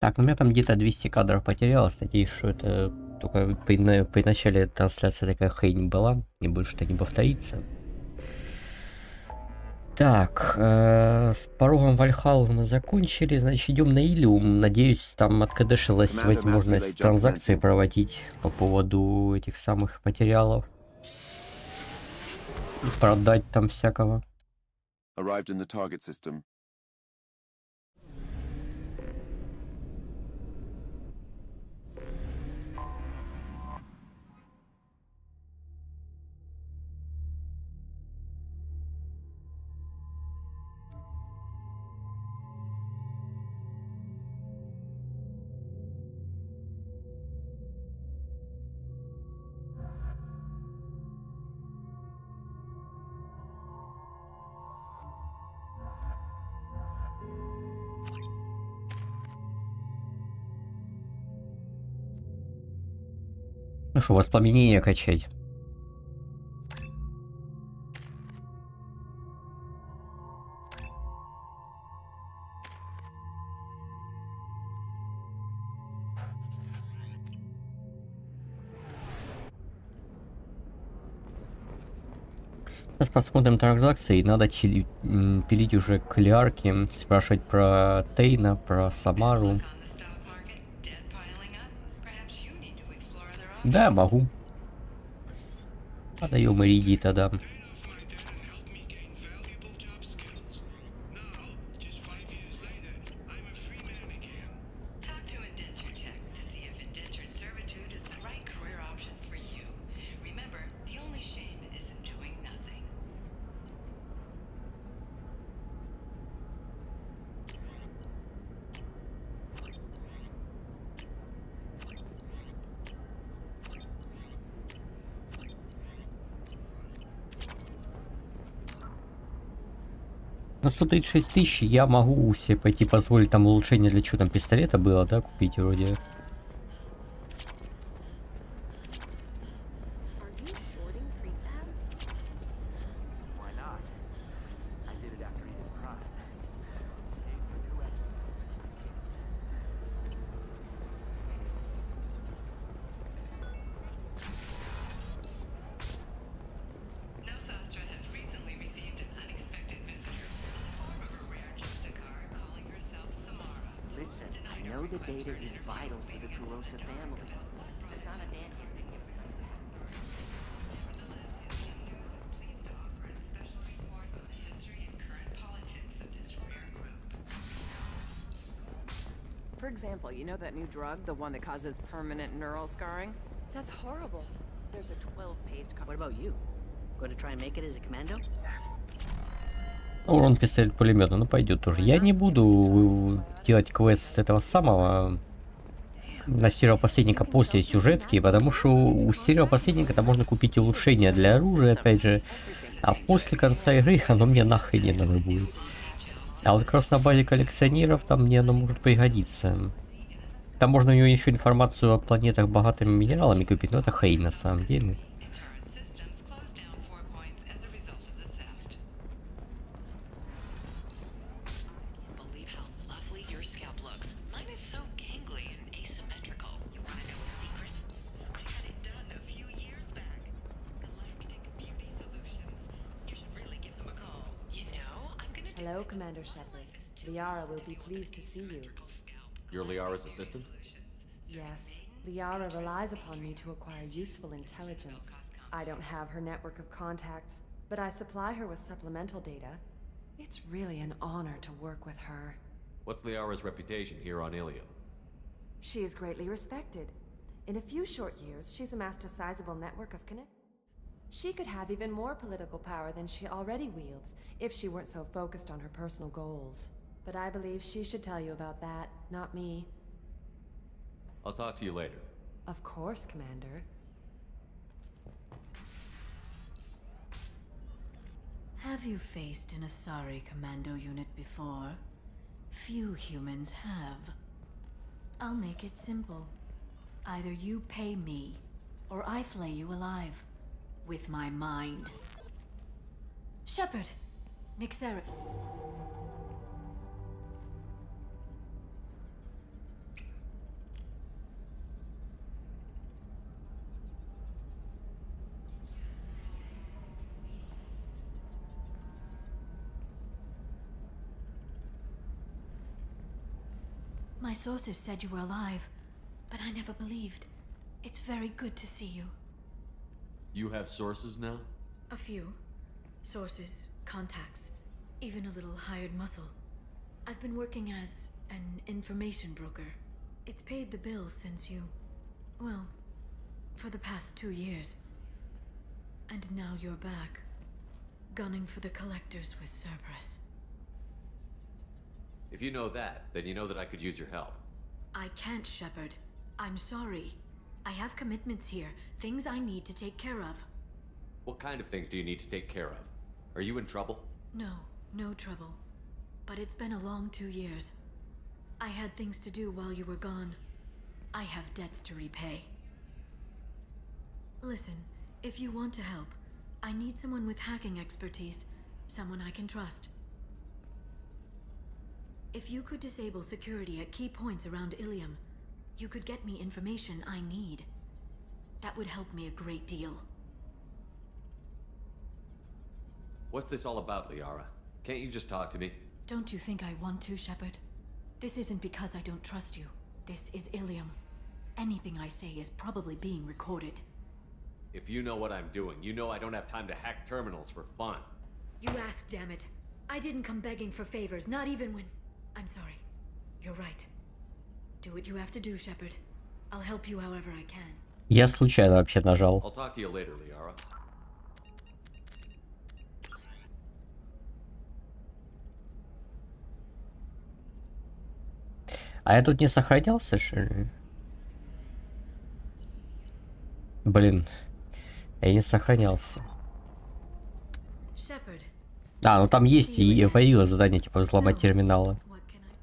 Так, у меня там где-то 200 кадров потерялось. Надеюсь, что это только при начале трансляции такая хрень была. И больше это не повторится. Так, с порогом Вальхаллы мы закончили. Значит, идем на Илиум. Надеюсь, там откадешилась возможность транзакции проводить по поводу этих самых материалов. И продать там всякого. Ну что, воспламенение качать. Сейчас посмотрим транзакции. Надо пилить уже клярки, спрашивать про Тейна, про Самару. Да, могу. Подаем Ириди тогда. На 136 тысяч я могу себе пойти позволить там улучшение для чего там пистолета было, да, купить вроде. The data is vital to the Corsair family. For example, you know that new drug, the one that causes permanent neural scarring? That's horrible. There's a 12-page... What about you? Going to try and make it as a commando? Урон пистолет-пулемета, ну пойдет тоже. Я не буду делать квест этого самого на серого посредника после сюжетки, потому что у серого посредника там можно купить улучшения для оружия, опять же, а после конца игры оно мне нахрен не надо будет. А вот как раз на базе коллекционеров там мне оно может пригодиться. Там можно у него еще информацию о планетах богатыми минералами купить, но это хрень на самом деле. Hello, Commander Shepard. Liara will be pleased to see you. You're Liara's assistant? Yes, Liara relies upon me to acquire useful intelligence. I don't have her network of contacts, but I supply her with supplemental data. It's really an honor to work with her. What's Liara's reputation here on Ilium? She is greatly respected. In a few short years, she's amassed a sizable network of connections. She could have even more political power than she already wields, if she weren't so focused on her personal goals. But I believe she should tell you about that, not me. I'll talk to you later. Of course, Commander. Have you faced an Asari commando unit before? Few humans have. I'll make it simple. Either you pay me, or I flay you alive. With my mind. Shepard! Nixera. My sources said you were alive, but I never believed. It's very good to see you. You have sources now? A few. Sources, contacts, even a little hired muscle. I've been working as an information broker. It's paid the bills since you... well, for the past 2 years. And now you're back, gunning for the collectors with Cerberus. If you know that, then you know that I could use your help. I can't, Shepard. I'm sorry. I have commitments here, things I need to take care of. What kind of things do you need to take care of? Are you in trouble? No, no trouble. But it's been a long 2 years. I had things to do while you were gone. I have debts to repay. Listen, if you want to help, I need someone with hacking expertise. Someone I can trust. If you could disable security at key points around Ilium, you could get me information I need. That would help me a great deal. What's this all about, Liara? Can't you just talk to me? Don't you think I want to, Shepard? This isn't because I don't trust you. This is Ilium. Anything I say is probably being recorded. If you know what I'm doing, you know I don't have time to hack terminals for fun. You asked, damn it. I didn't come begging for favors, not even when... I'm sorry. You're right. Do what you have to do, Shepard. I'll help you however I can. Я случайно вообще нажал. I'll talk to you later, Liara. А я тут не сохранялся, что ли? Блин, я не сохранялся. Shepard, А, ну там есть и появилось задание типа взломать терминалы. what can I...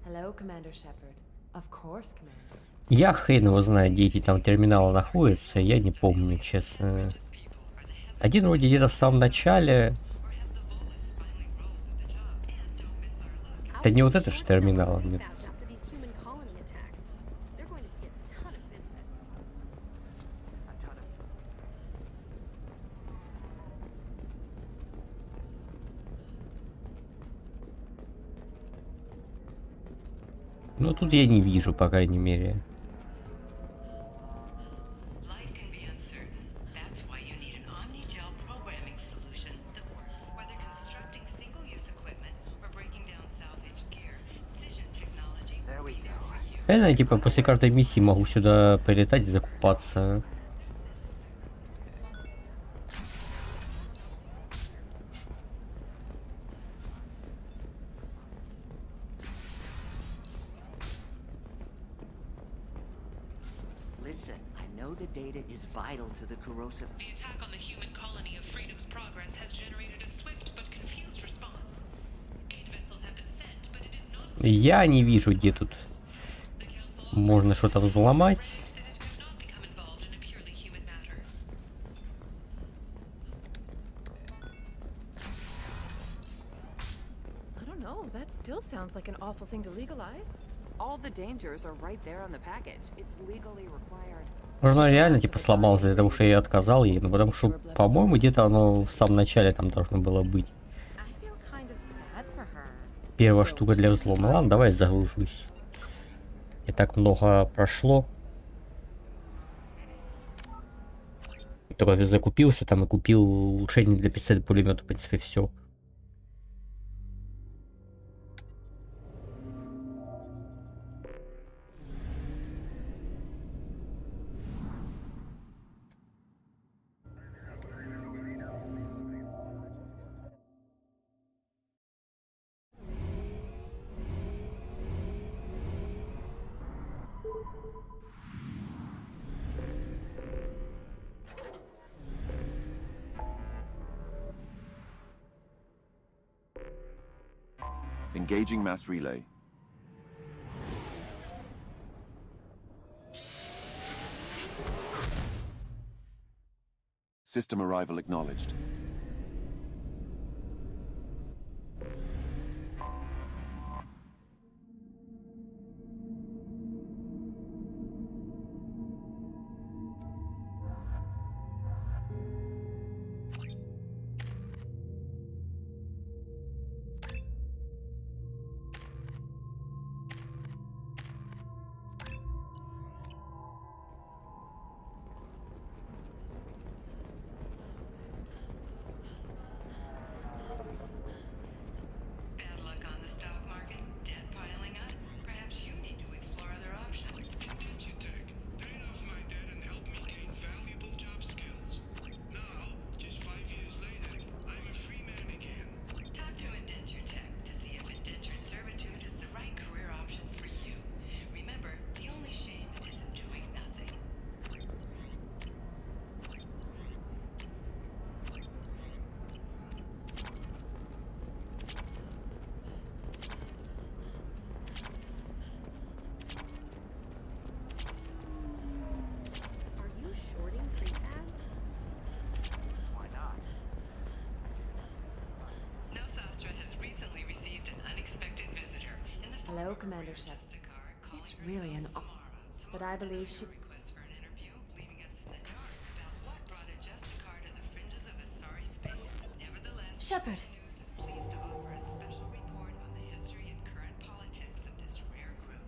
Hello, Commander Shepard. Of course, Commander. Я хрен его знает, где эти там терминалы находятся, я не помню, честно. Один вроде где-то в самом начале. Это не вот это же терминал. Нет. After these human colony attacks, they're going to see a ton of business. Ну тут я не вижу, по крайней мере. Life can be uncertain. That's why you need an omni-gel programming solution that works. Whether constructing single-use equipment or breaking down salvaged gear, Cision technology will be there for you. Реально, типа, после каждой миссии могу сюда прилетать и закупаться. Listen, I know the data is vital to the corrosive. The attack on the human colony of Freedom's Progress has generated a swift but confused response. 8 vessels have been sent, but it is not Я не вижу, где тут the Council можно что-то взломать. that it has not become involved in a purely human matter. I don't know, that still sounds like an awful thing to legalize. All the dangers are right there on the package. It's legally required. Может, она реально, типа, сломалась из-за того, что я отказал ей. Ну, потому что, по-моему, где-то оно в самом начале там должно было быть. I feel kind of sad for her. Первая штука для взлома. Ладно, давай загружусь. Не так много прошло. Только закупился там и купил улучшение для пистолета-пулемета, в принципе, все. Engaging mass relay. System arrival acknowledged. Hello, Commander Shep. It's really an honor, but I believe she... Request for an interview, leaving us in the dark about what brought a Justicar to the fringes of a sorry space. Nevertheless, Shepard. News is pleased to offer a special report on the history and current politics of this rare group.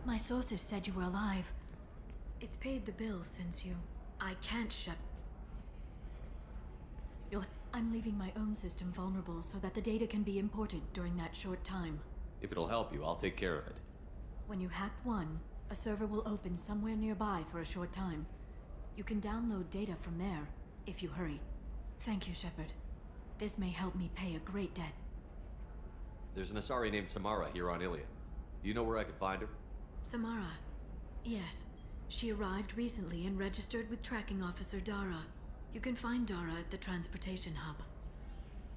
My sources said you were alive. It's paid the bills since you... I can't shut... I'm leaving my own system vulnerable so that the data can be imported during that short time. If it'll help you, I'll take care of it. When you hack one, a server will open somewhere nearby for a short time. You can download data from there, if you hurry. Thank you, Shepard. This may help me pay a great debt. There's an Asari named Samara here on Ilium. You know where I could find her? Samara. Yes. She arrived recently and registered with Tracking Officer Dara. You can find Dara at the transportation hub.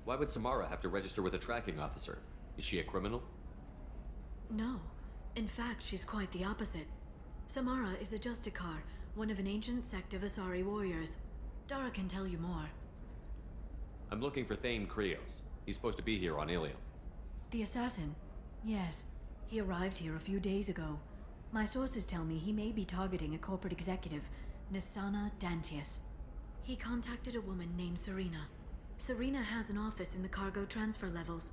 Why would Samara have to register with a tracking officer? Is she a criminal? No. In fact, she's quite the opposite. Samara is a Justicar, one of an ancient sect of Asari warriors. Dara can tell you more. I'm looking for Thane Krios. He's supposed to be here on Ilium. The assassin? Yes. He arrived here a few days ago. My sources tell me he may be targeting a corporate executive, Nisana Dantius. He contacted a woman named Serena. Serena has an office in the cargo transfer levels.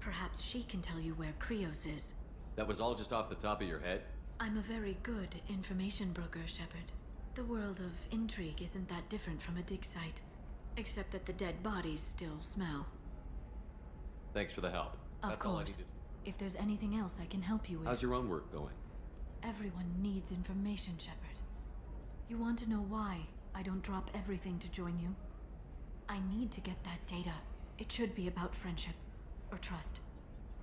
Perhaps she can tell you where Krios is. That was all just off the top of your head? I'm a very good information broker, Shepard. The world of intrigue isn't that different from a dig site, except that the dead bodies still smell. Thanks for the help. Of That's all I course. needed. If there's anything else I can help you with... How's your own work going? Everyone needs information, Shepard. You want to know why I don't drop everything to join you? I need to get that data. It should be about friendship, or trust.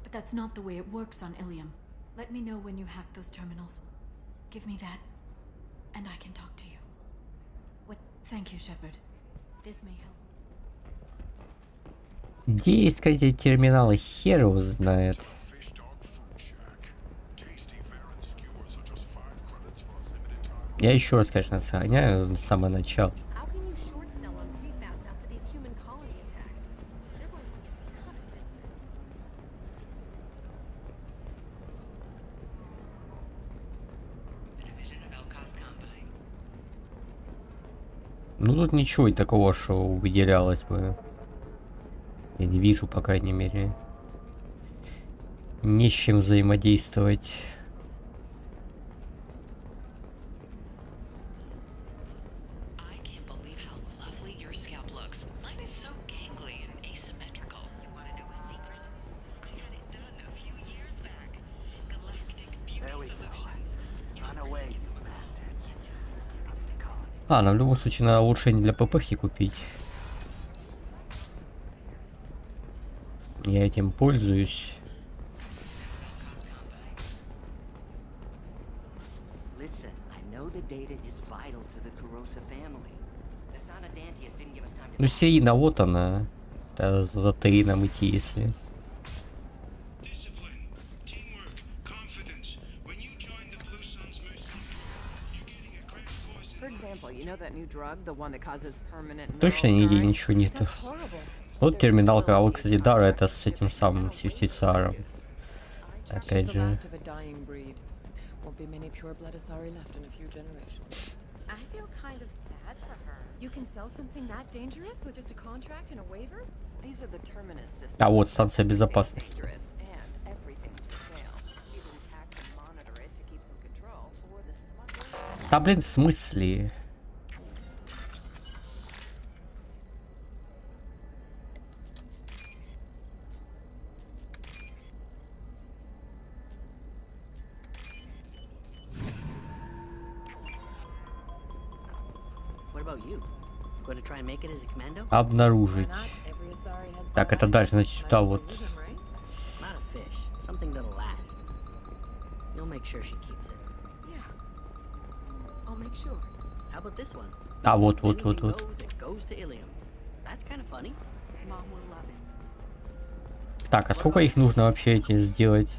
But that's not the way it works on Ilium. Let me know when you hack those terminals. Give me that, and I can talk to you. What? Thank you, Shepard. This may help. Где искать эти терминалы, хер его знает. Я еще раз, конечно, сохраняю с самого начала. How can you short sell on prefabs after these human colony attacks? They're going to see a ton of business. The division of Elcos Combine. Ну тут ничего и такого, что выделялось бы. Я не вижу, по крайней мере. Не с чем взаимодействовать. I can't believe how lovely your scalp looks. Mine is so gangly and asymmetrical. You want to know a secret? I had it done a few years back. Galactic Beauty Solutions. Run away, you bastards. А, нам в любом случае надо улучшение для ППХи купить. Я этим пользуюсь. Listen, I know the data is vital to the Corsair family. Nisana Dantius didn't give us time to... Ну, Серина, вот она. Да, за Тейном идти, если. Discipline, teamwork, confidence. When you join the Blue Suns mission, you're getting a crash course For in example, you know that new drug, the one that causes permanent Точно neural нигде scarring? ничего нету. That's horrible. Вот терминал, а вот, кстати, Дара это с этим самым, с юстициаром. I trust Опять the же. last of a dying breed. Won't be many pure-blood Asari left in a few generations. I feel kind of sad for her. You can sell something that dangerous with just a contract and a waiver? These are the terminus systems. А вот станция безопасности. Dangerous, and everything's for sale. You can tax and monitor it to keep some control, or the smugglers. Да блин, в смысле? What about you? Going to try and make it as a commando? Обнаружить. Why not? Every Asari has Так, это bad дальше, habits. значит, Might сюда as well вот. use them, right? Not a fish. Something that'll last. You'll make sure she keeps it. Yeah. I'll make sure. How about this one? А вот, вот, Anything вот, вот. goes, it goes to Ilium. That's kind of funny. Mom will love it. Так, а сколько их нужно вообще эти сделать?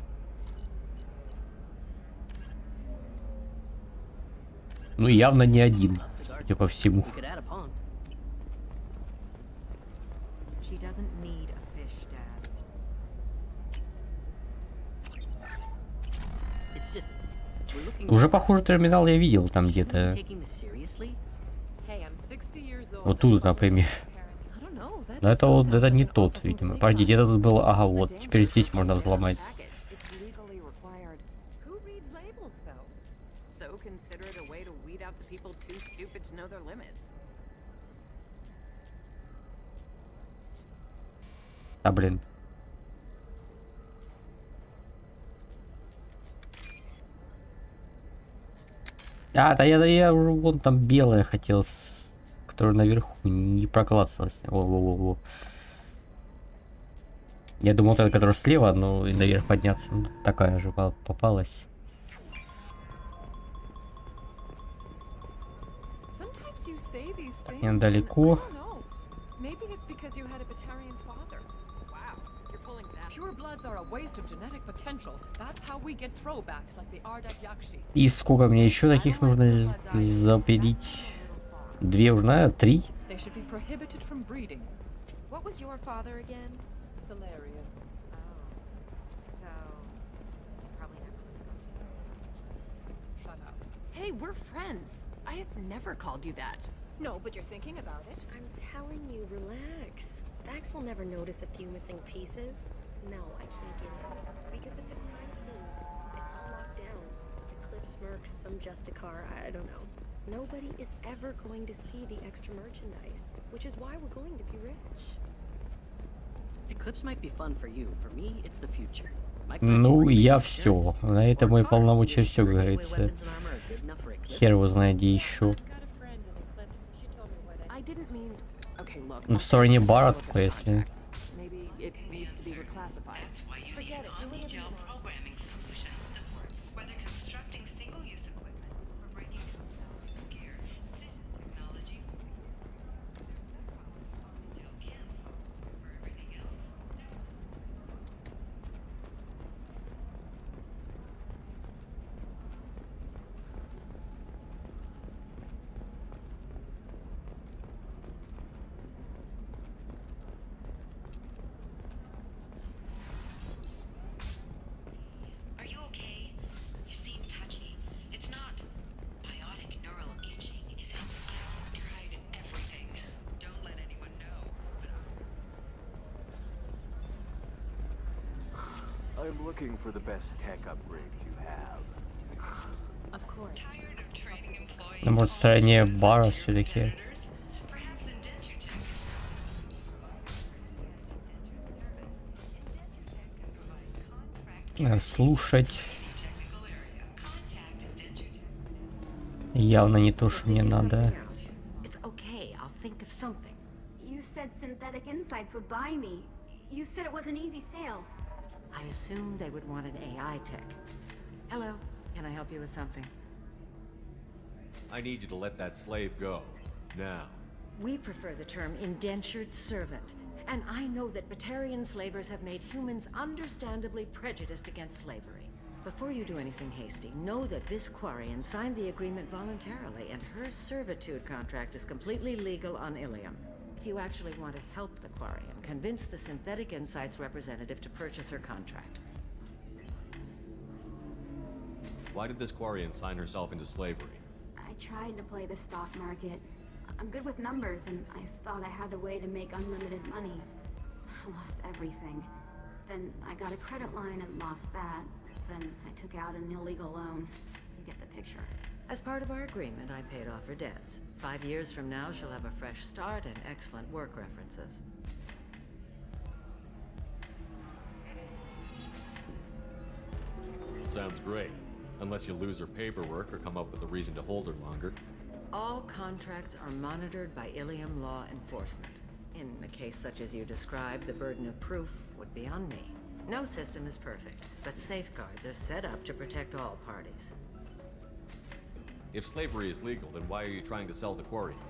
Ну, явно не один, судя по всему. We could add a pond. She doesn't need a fish, Dad. It's just we're looking Уже, похоже, терминал я видел там где-то. taking this seriously. Hey, I'm 60 years old. Вот тут, например. I don't know. That Но это still вот, sounds это like не an тот, awful видимо. thing to Подожди, где-то тут был, ага, It's a вот. Теперь здесь можно взломать. package. It's legally required. Who reads labels, though? So consider it a way to weed out the people too stupid to know their limits. А, блин. А, да я уже вон там белая хотел, которая наверху не проклацалась. Во-во-во-во. Я думал, это которая слева, но и наверх подняться. Ну, такая же попалась. Sometimes you say these things, Я далеко. and I don't know. Maybe it's because you had a Batarian father. Wow, you're pulling that. Pure bloods are a waste of genetic potential. That's how we get throwbacks like the Ardat Yakshi. И сколько мне еще таких нужно запилить? 2 уже, наверное, 3. They should be prohibited from breeding. What was your father again? Solarian. Oh. So probably never would have Shut up. Hey, we're friends. I have never called you that. No, but you're thinking about it. I'm telling you, relax. Vax will never notice a few missing pieces. No, I can't get in. Because it's a crime scene. It's all locked down. Eclipse mercs, some Justicar, I don't know. Nobody is ever going to see the extra merchandise, which is why we're going to be rich. Eclipse might be fun for you. For me, it's the future. Ну, я все. На это мои полномочия все, как говорится. Хер его знает, где еще. Ну, в стороне бара только, если... Maybe it needs to be reclassified. That's why you need omni-gel programming solutions that work. Whether constructing single-use equipment or breaking down salvage gear, technology. Omni-gel can solve for everything else. Are you okay? You seem touchy. It's not biotic neural itching, is it? I've tried everything. Don't let anyone know. I'm looking for the best tech upgrades you have. Of course. Tired of training employees. Ну, вот в стороне бара все-таки. Competitors? Perhaps indenture tech. Слушать Technical area. Contact indenture. явно не то, что мне надо. It's okay. I'll think of something. You said Synthetic Insights would buy me. You said it was an easy sale. I assumed they would want an AI tech. Hello. Can I help you with something? I need you to let that slave go. Now. We prefer the term indentured servant. And I know that Batarian slavers have made humans understandably prejudiced against slavery. Before you do anything hasty, know that this Quarian signed the agreement voluntarily, and her servitude contract is completely legal on Ilium. If you actually want to help the Quarian, convince the Synthetic Insights representative to purchase her contract. Why did this Quarian sign herself into slavery? I tried to play the stock market. I'm good with numbers, and I thought I had a way to make unlimited money. I lost everything. Then I got a credit line and lost that. Then I took out an illegal loan. You get the picture. As part of our agreement, I paid off her debts. 5 years from now, she'll have a fresh start and excellent work references. Sounds great. Unless you lose her paperwork or come up with a reason to hold her longer. All contracts are monitored by Ilium law enforcement. In a case such as you described, the burden of proof would be on me. No system is perfect, but safeguards are set up to protect all parties. If slavery is legal, then why are you trying to sell the Quarian?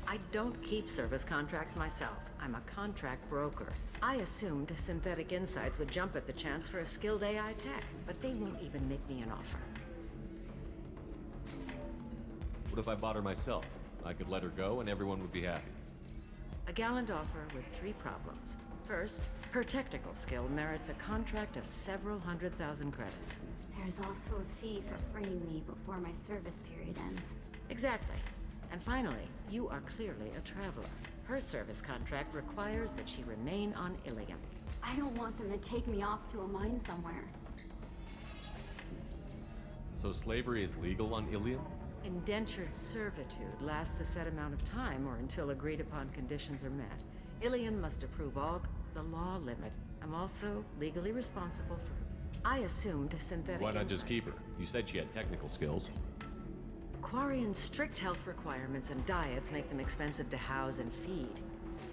I don't keep service contracts myself. I'm a contract broker. I assumed Synthetic Insights would jump at the chance for a skilled AI tech, but they won't even make me an offer. What if I bought her myself? I could let her go and everyone would be happy. A gallant offer with 3 problems. First, her technical skill merits a contract of several 100,000 credits. There's also a fee for freeing me before my service period ends. Exactly. And finally, you are clearly a traveler. Her service contract requires that she remain on Ilium. I don't want them to take me off to a mine somewhere. So slavery is legal on Ilium? Indentured servitude lasts a set amount of time or until agreed upon conditions are met. Ilium must approve all the law limits. I'm also legally responsible for... I assumed synthetic... Why not just insight. keep her? You said she had technical skills. Quarian's strict health requirements and diets make them expensive to house and feed.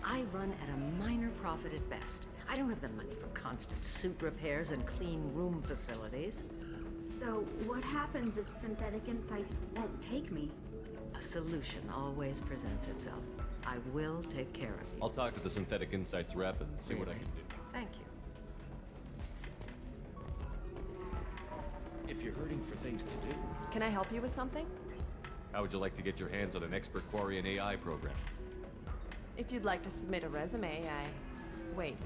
I run at a minor profit at best. I don't have the money for constant suit repairs and clean room facilities. So, what happens if Synthetic Insights won't take me? A solution always presents itself. I will take care of you. I'll talk to the Synthetic Insights rep and see what I can do. Thank you. If you're hurting for things to do. Can I help you with something? How would you like to get your hands on an expert Quarian AI program? If you'd like to submit a resume, Wait.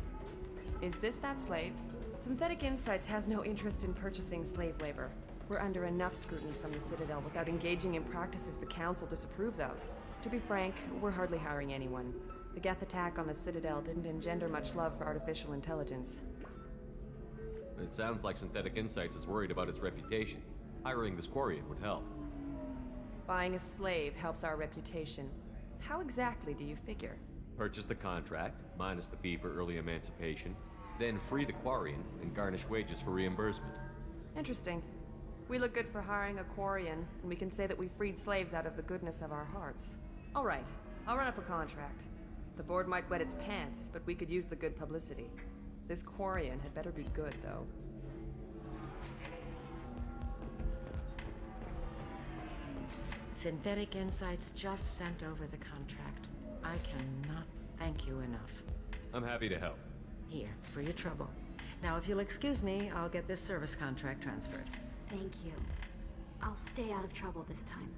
Is this that slave? Synthetic Insights has no interest in purchasing slave labor. We're under enough scrutiny from the Citadel without engaging in practices the Council disapproves of. To be frank, we're hardly hiring anyone. The Geth attack on the Citadel didn't engender much love for artificial intelligence. It sounds like Synthetic Insights is worried about its reputation. Hiring this Quarian would help. Buying a slave helps our reputation. How exactly do you figure? Purchase the contract, minus the fee for early emancipation, then free the Quarian and garnish wages for reimbursement. Interesting. We look good for hiring a Quarian, and we can say that we freed slaves out of the goodness of our hearts. All right, I'll run up a contract. The board might wet its pants, but we could use the good publicity. This Quarian had better be good, though. Synthetic Insights just sent over the contract. I cannot thank you enough. I'm happy to help. Here, for your trouble. Now, if you'll excuse me, I'll get this service contract transferred. Thank you. I'll stay out of trouble this time.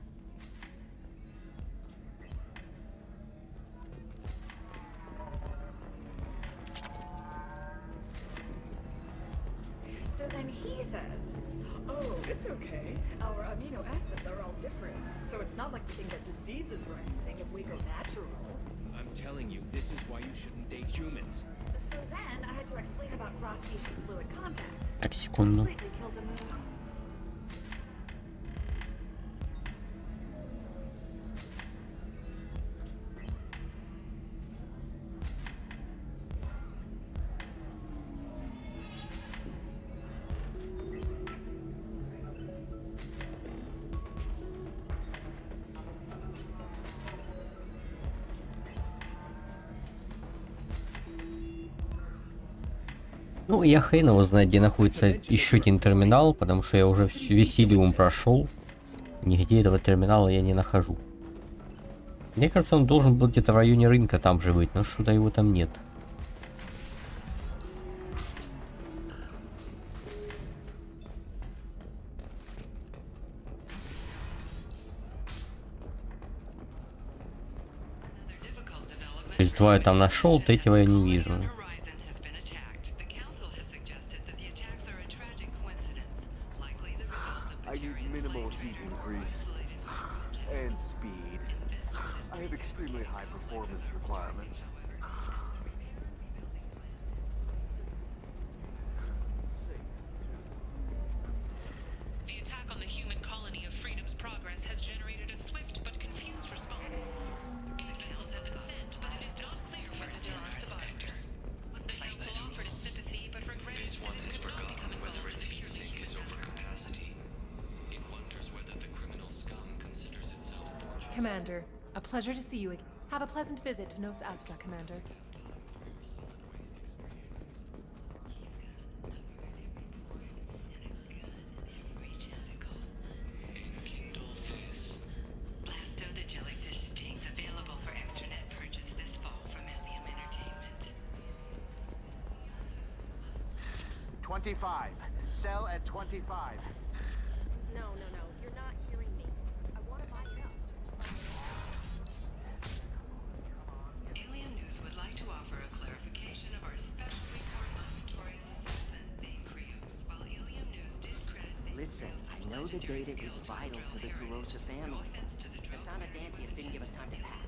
So then he says, oh, it's okay. Our amino acids are all different. So it's not like we can get diseases or anything if we go natural. I'm telling you, this is why you shouldn't date humans. So then I had to explain about cross-species fluid contact. Так, секунду. Completely killed the mood. Ну, я хрен его знает, где находится еще один терминал, потому что я уже весь Ilium прошел. Нигде этого терминала я не нахожу. Мне кажется, он должен был где-то в районе рынка там же быть, но что-то его там нет. То есть 2 я там нашел, 3-го я не вижу. I use minimal heat increase and speed. I have extremely high performance requirements. The attack on the human colony of Freedom's Progress has generated a swift but confused response. Emails have been sent, but it is not clear whether there are survivors. The council offered its sympathy, but regretted This one that has it could not forgotten become whether involved its in the heatsink human is over effort. capacity. It wonders whether the criminal scum considers itself fortunate. Commander, a pleasure to see you again. Have a pleasant visit to Nos Astra, Commander. Enkindle this. Blasto the jellyfish stings available for extranet purchase this fall from Ilium Entertainment. 25. Sell at 25. No, you're not hearing me. I want to buy it up. know the data is vital to the Corsair family. The son of Dantius didn't give us time to pack.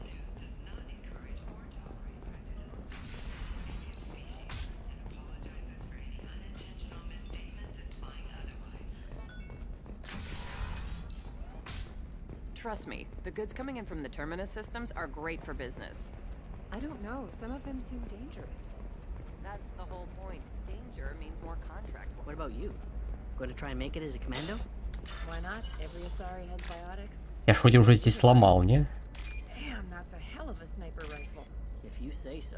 Trust me, the goods coming in from the Terminus systems are great for business. I don't know, some of them seem dangerous. That's the whole point. Danger means more contract work. What about you? Going to try and make it as a commando? Why not? Every Asari has biotics. Я ж вроде уже здесь сломал, не? Damn, that's a hell of a sniper rifle. If you say so.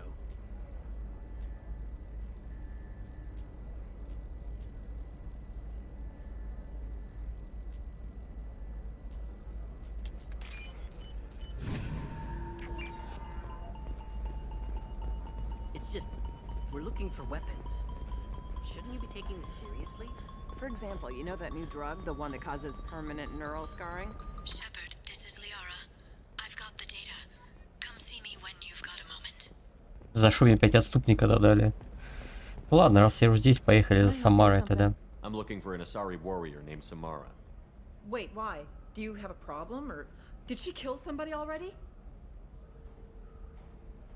It's just, we're looking for weapons. Shouldn't you be taking this seriously? For example, you know that new drug, the one that causes permanent neural scarring? Shepard, this is Liara. I've got the data. Come see me when you've got a moment. За что мне 5 отступника дали? Ладно, раз я уже здесь, поехали за Самарой тогда. I'm looking for an Asari warrior named Samara. Wait, why? Do you have a problem, or did she kill somebody already?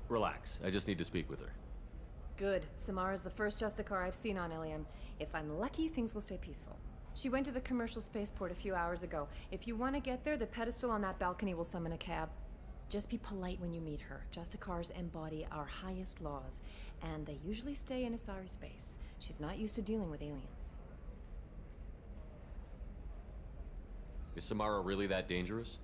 Relax, I just need to speak with her. Good. Samara's the first Justicar I've seen on Ilium. If I'm lucky, things will stay peaceful. She went to the commercial spaceport a few hours ago. If you want to get there, the pedestal on that balcony will summon a cab. Just be polite when you meet her. Justicars embody our highest laws, and they usually stay in Asari space. She's not used to dealing with aliens. Is Samara really that dangerous?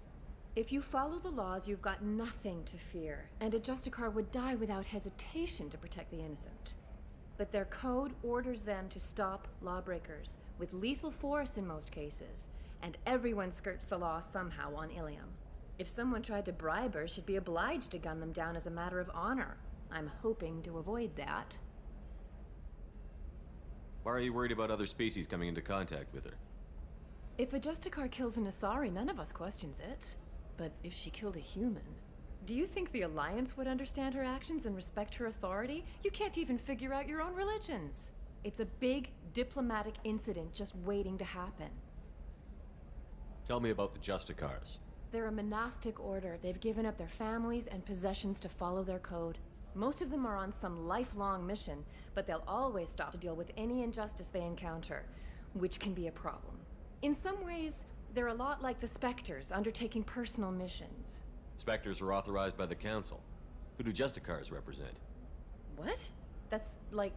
If you follow the laws, you've got nothing to fear, and a Justicar would die without hesitation to protect the innocent. But their code orders them to stop lawbreakers, with lethal force in most cases, and everyone skirts the law somehow on Ilium. If someone tried to bribe her, she'd be obliged to gun them down as a matter of honor. I'm hoping to avoid that. Why are you worried about other species coming into contact with her? If a Justicar kills an Asari, none of us questions it. But if she killed a human, do you think the Alliance would understand her actions and respect her authority? You can't even figure out your own religions. It's a big diplomatic incident just waiting to happen. Tell me about the Justicars. They're a monastic order. They've given up their families and possessions to follow their code. Most of them are on some lifelong mission, but they'll always stop to deal with any injustice they encounter, which can be a problem. In some ways, they're a lot like the Spectres, undertaking personal missions. Spectres are authorized by the Council. Who do Justicars represent? What? That's like,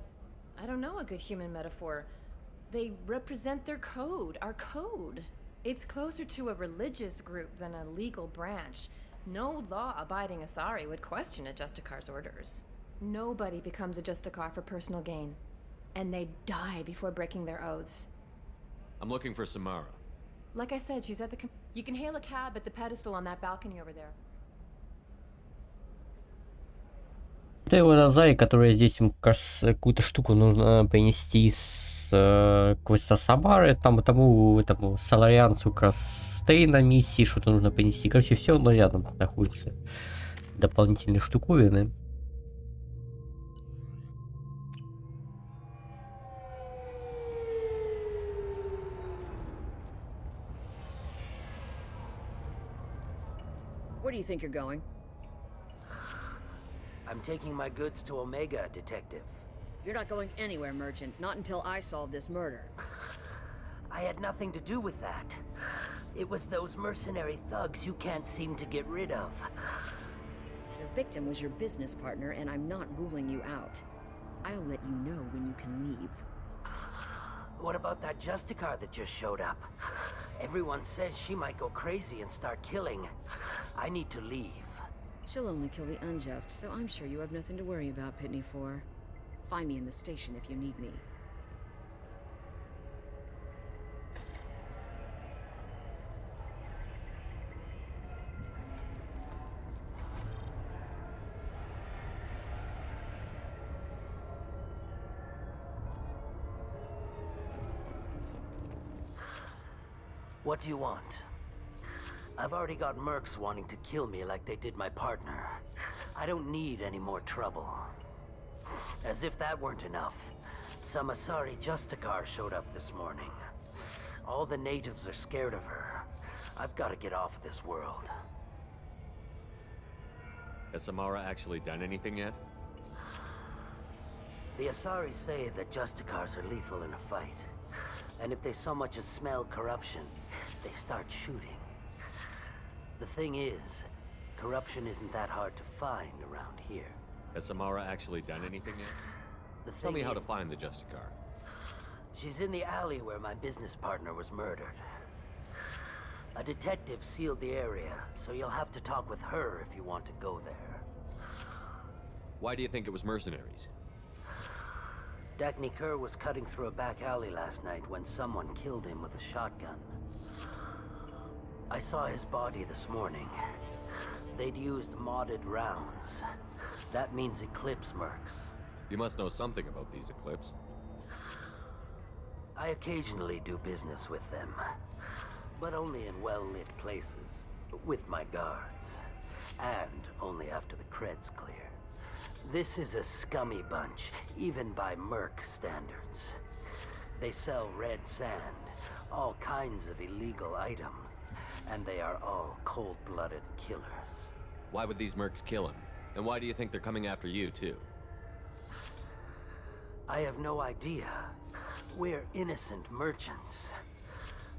I don't know, a good human metaphor. They represent their code, our code. It's closer to a religious group than a legal branch. No law-abiding Asari would question a Justicar's orders. Nobody becomes a Justicar for personal gain. And they die before breaking their oaths. I'm looking for Samara. Like I said, she's at the you can hail a cab at the pedestal on that balcony over there. Это его Азай, которая здесь им, кажется, какую-то штуку нужно принести с квеста Самары, там этому Соларианцу как раз стей на миссии, что-то нужно принести. Короче, все оно рядом находится. Дополнительные штуковины. Where do you think you're going? I'm taking my goods to Omega, Detective. You're not going anywhere, Merchant. Not until I solve this murder. I had nothing to do with that. It was those mercenary thugs you can't seem to get rid of. The victim was your business partner, and I'm not ruling you out. I'll let you know when you can leave. What about that Justicar that just showed up? Everyone says she might go crazy and start killing. I need to leave. She'll only kill the unjust, so I'm sure you have nothing to worry about, Pitney 4. Find me in the station if you need me. What do you want? I've already got mercs wanting to kill me like they did my partner. I don't need any more trouble. As if that weren't enough, some Asari Justicar showed up this morning. All the natives are scared of her. I've got to get off of this world. Has Samara actually done anything yet? The Asari say that Justicars are lethal in a fight. And if they so much as smell corruption, they start shooting. The thing is, corruption isn't that hard to find around here. Has Samara actually done anything yet? The Tell me thing how to is- find the Justicar. She's in the alley where my business partner was murdered. A detective sealed the area, so you'll have to talk with her if you want to go there. Why do you think it was mercenaries? Dagny Kerr was cutting through a back alley last night when someone killed him with a shotgun. I saw his body this morning. They'd used modded rounds. That means Eclipse mercs. You must know something about these Eclipse. I occasionally do business with them, but only in well-lit places, with my guards, and only after the cred's clear. This is a scummy bunch, even by merc standards. They sell red sand, all kinds of illegal items, and they are all cold-blooded killers. Why would these mercs kill him? And why do you think they're coming after you, too? I have no idea. We're innocent merchants.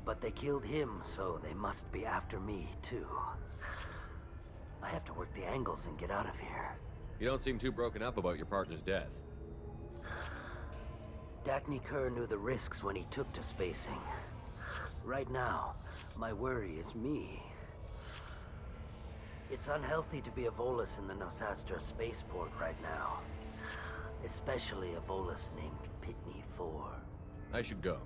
But they killed him, so they must be after me, too. I have to work the angles and get out of here. You don't seem too broken up about your partner's death. Dagny Kerr knew the risks when he took to spacing. Right now, my worry is me. It's unhealthy to be a Volus in the Nosastra spaceport right now. Especially a Volus named Pitney 4. I should go.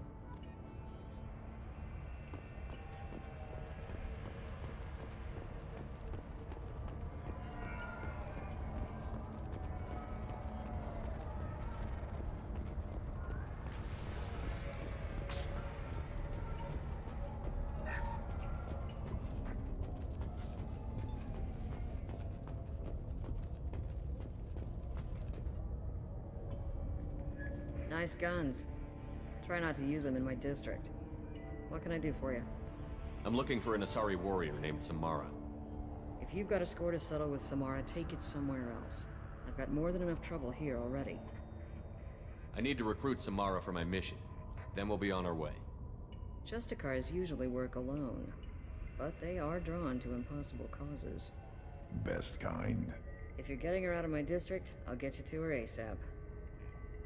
Nice guns. Try not to use them in my district. What can I do for you? I'm looking for an Asari warrior named Samara. If you've got a score to settle with Samara, take it somewhere else. I've got more than enough trouble here already. I need to recruit Samara for my mission. Then we'll be on our way. Justicars usually work alone, but they are drawn to impossible causes. Best kind. If you're getting her out of my district, I'll get you to her ASAP.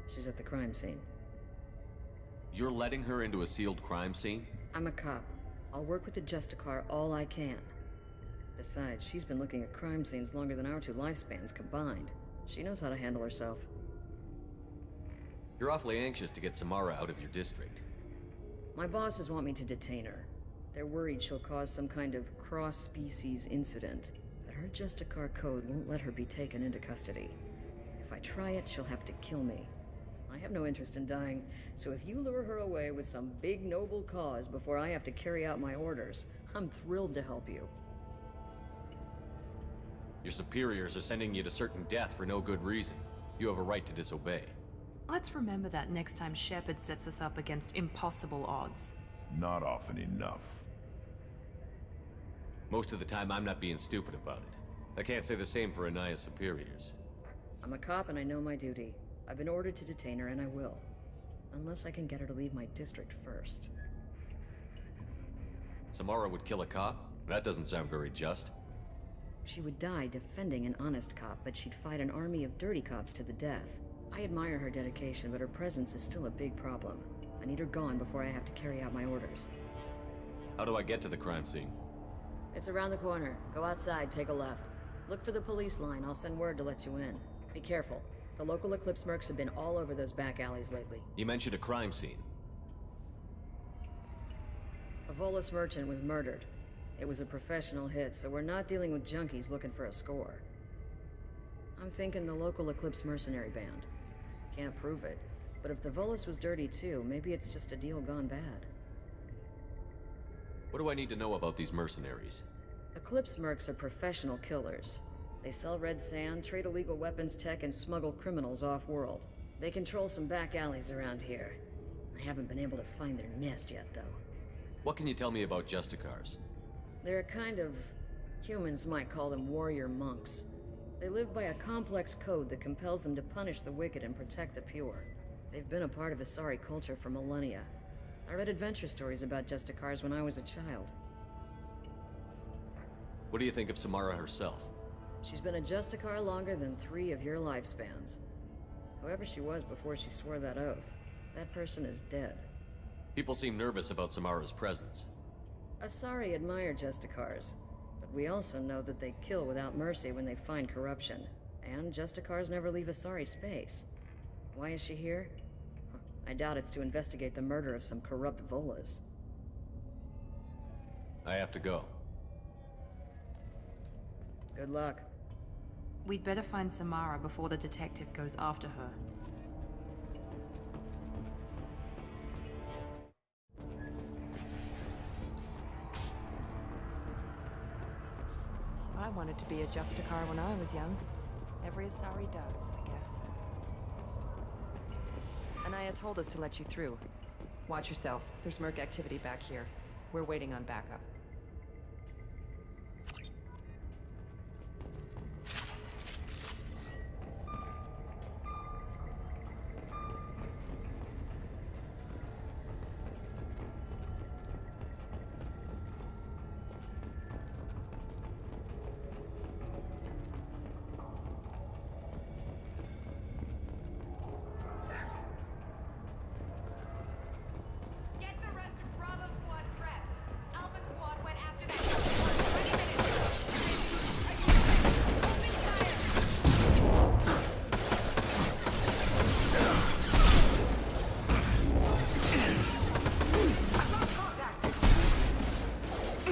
She's at the crime scene. You're letting her into a sealed crime scene? I'm a cop. I'll work with the Justicar all I can. Besides, she's been looking at crime scenes longer than our two lifespans combined. She knows how to handle herself. You're awfully anxious to get Samara out of your district. My bosses want me to detain her. They're worried she'll cause some kind of cross-species incident, but her Justicar code won't let her be taken into custody. If I try it, she'll have to kill me. I have no interest in dying, so if you lure her away with some big noble cause before I have to carry out my orders, I'm thrilled to help you. Your superiors are sending you to certain death for no good reason. You have a right to disobey. Let's remember that next time Shepard sets us up against impossible odds. Not often enough. Most of the time, I'm not being stupid about it. I can't say the same for Anaya's superiors. I'm a cop and I know my duty. I've been ordered to detain her and I will. Unless I can get her to leave my district first. Samara would kill a cop? That doesn't sound very just. She would die defending an honest cop, but she'd fight an army of dirty cops to the death. I admire her dedication, but her presence is still a big problem. I need her gone before I have to carry out my orders. How do I get to the crime scene? It's around the corner. Go outside, take a left. Look for the police line. I'll send word to let you in. Be careful. The local Eclipse mercs have been all over those back alleys lately. You mentioned a crime scene. A Volus merchant was murdered. It was a professional hit, so we're not dealing with junkies looking for a score. I'm thinking the local Eclipse mercenary band. Can't prove it, but if the Volus was dirty too, maybe it's just a deal gone bad. What do I need to know about these mercenaries? Eclipse mercs are professional killers. They sell red sand, trade illegal weapons tech, and smuggle criminals off-world. They control some back alleys around here. I haven't been able to find their nest yet, though. What can you tell me about Justicars? They're a kind of... humans might call them warrior monks. They live by a complex code that compels them to punish the wicked and protect the pure. They've been a part of Asari culture for millennia. I read adventure stories about Justicars when I was a child. What do you think of Samara herself? She's been a Justicar longer than 3 of your lifespans. Whoever she was before she swore that oath, that person is dead. People seem nervous about Samara's presence. Asari admire Justicars, but we also know that they kill without mercy when they find corruption. And Justicars never leave Asari space. Why is she here? I doubt it's to investigate the murder of some corrupt Volas. I have to go. Good luck. We'd better find Samara before the detective goes after her. I wanted to be a Justicar when I was young. Every Asari does, I guess. Anaya told us to let you through. Watch yourself. There's Merc activity back here. We're waiting on backup.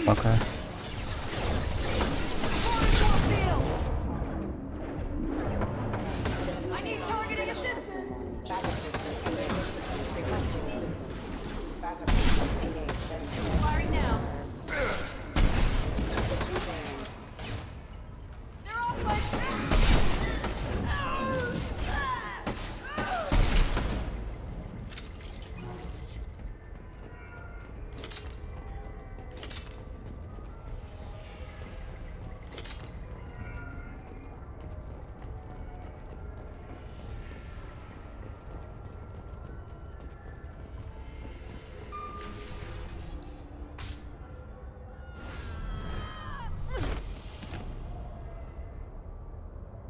Пока.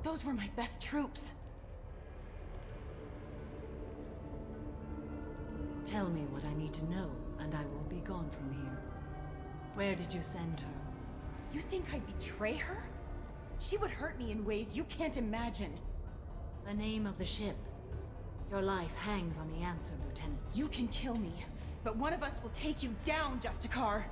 Those were my best troops. Tell me what I need to know, and I will be gone from here. Where did you send her? You think I'd betray her? She would hurt me in ways you can't imagine. The name of the ship. Your life hangs on the answer, Lieutenant. You can kill me, but one of us will take you down, Justicar.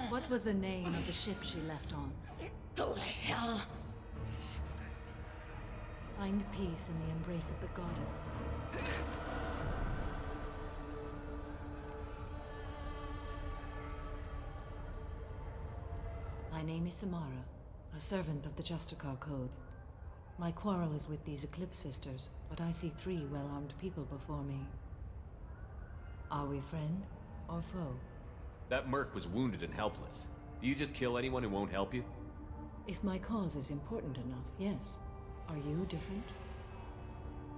What was the name of the ship she left on? Go to hell. Find peace in the embrace of the goddess. My name is Samara, a servant of the Justicar Code. My quarrel is with these Eclipse Sisters, but I see 3 well-armed people before me. Are we friend or foe? That merc was wounded and helpless. Do you just kill anyone who won't help you? If my cause is important enough, yes. Are you different?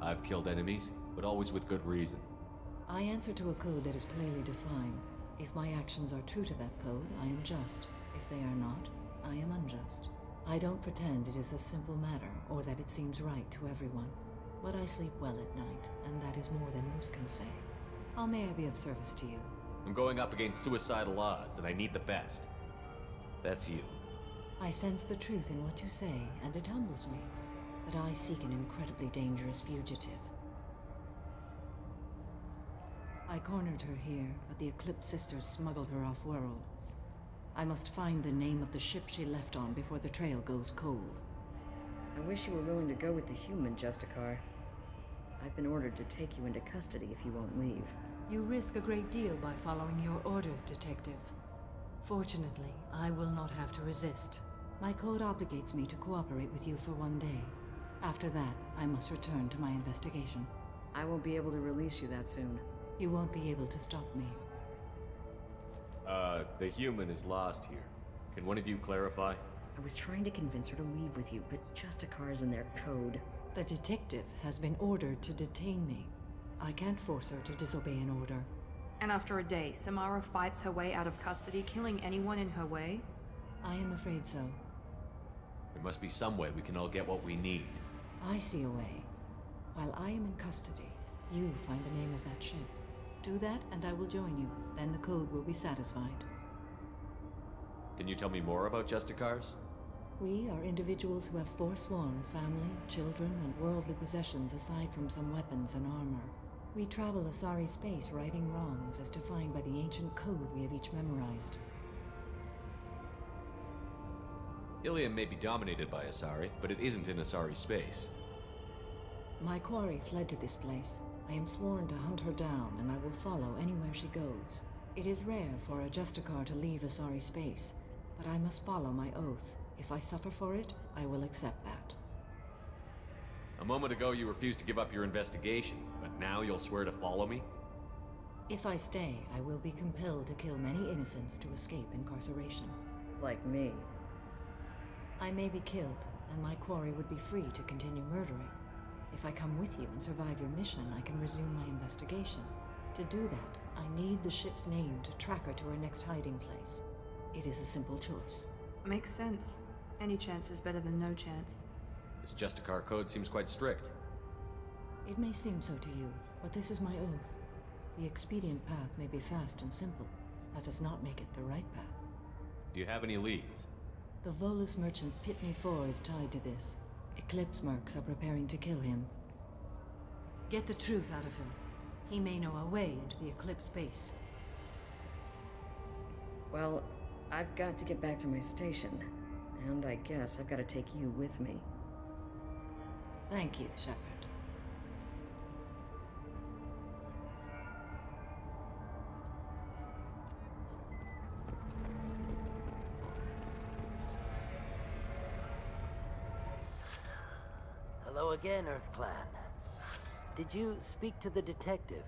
I've killed enemies, but always with good reason. I answer to a code that is clearly defined. If my actions are true to that code, I am just. If they are not, I am unjust. I don't pretend it is a simple matter, or that it seems right to everyone. But I sleep well at night, and that is more than most can say. How may I be of service to you? I'm going up against suicidal odds, and I need the best. That's you. I sense the truth in what you say, and it humbles me. But I seek an incredibly dangerous fugitive. I cornered her here, but the Eclipse Sisters smuggled her off-world. I must find the name of the ship she left on before the trail goes cold. I wish you were willing to go with the human, Justicar. I've been ordered to take you into custody if you won't leave. You risk a great deal by following your orders, Detective. Fortunately, I will not have to resist. My code obligates me to cooperate with you for 1 day. After that, I must return to my investigation. I won't be able to release you that soon. You won't be able to stop me. The human is lost here. Can one of you clarify? I was trying to convince her to leave with you, but Justicar's in their code. The detective has been ordered to detain me. I can't force her to disobey an order. And after a day, Samara fights her way out of custody, killing anyone in her way? I am afraid so. There must be some way we can all get what we need. I see a way. While I am in custody, you find the name of that ship. Do that and I will join you. Then the code will be satisfied. Can you tell me more about Justicars? We are individuals who have forsworn family, children, and worldly possessions aside from some weapons and armor. We travel Asari space righting wrongs as defined by the ancient code we have each memorized. Ilium may be dominated by Asari, but it isn't in Asari space. My quarry fled to this place. I am sworn to hunt her down, and I will follow anywhere she goes. It is rare for a Justicar to leave Asari space, but I must follow my oath. If I suffer for it, I will accept that. A moment ago you refused to give up your investigation, but now you'll swear to follow me? If I stay, I will be compelled to kill many innocents to escape incarceration. Like me. I may be killed, and my quarry would be free to continue murdering. If I come with you and survive your mission, I can resume my investigation. To do that, I need the ship's name to track her to her next hiding place. It is a simple choice. Makes sense. Any chance is better than no chance. This Justicar code seems quite strict. It may seem so to you, but this is my oath. The expedient path may be fast and simple. That does not make it the right path. Do you have any leads? The Volus merchant Pitney 4 is tied to this. Eclipse mercs are preparing to kill him. Get the truth out of him. He may know a way into the Eclipse base. Well, I've got to get back to my station. And I guess I've got to take you with me. Thank you, Shepard. Hello again, Earth Clan. Did you speak to the detective?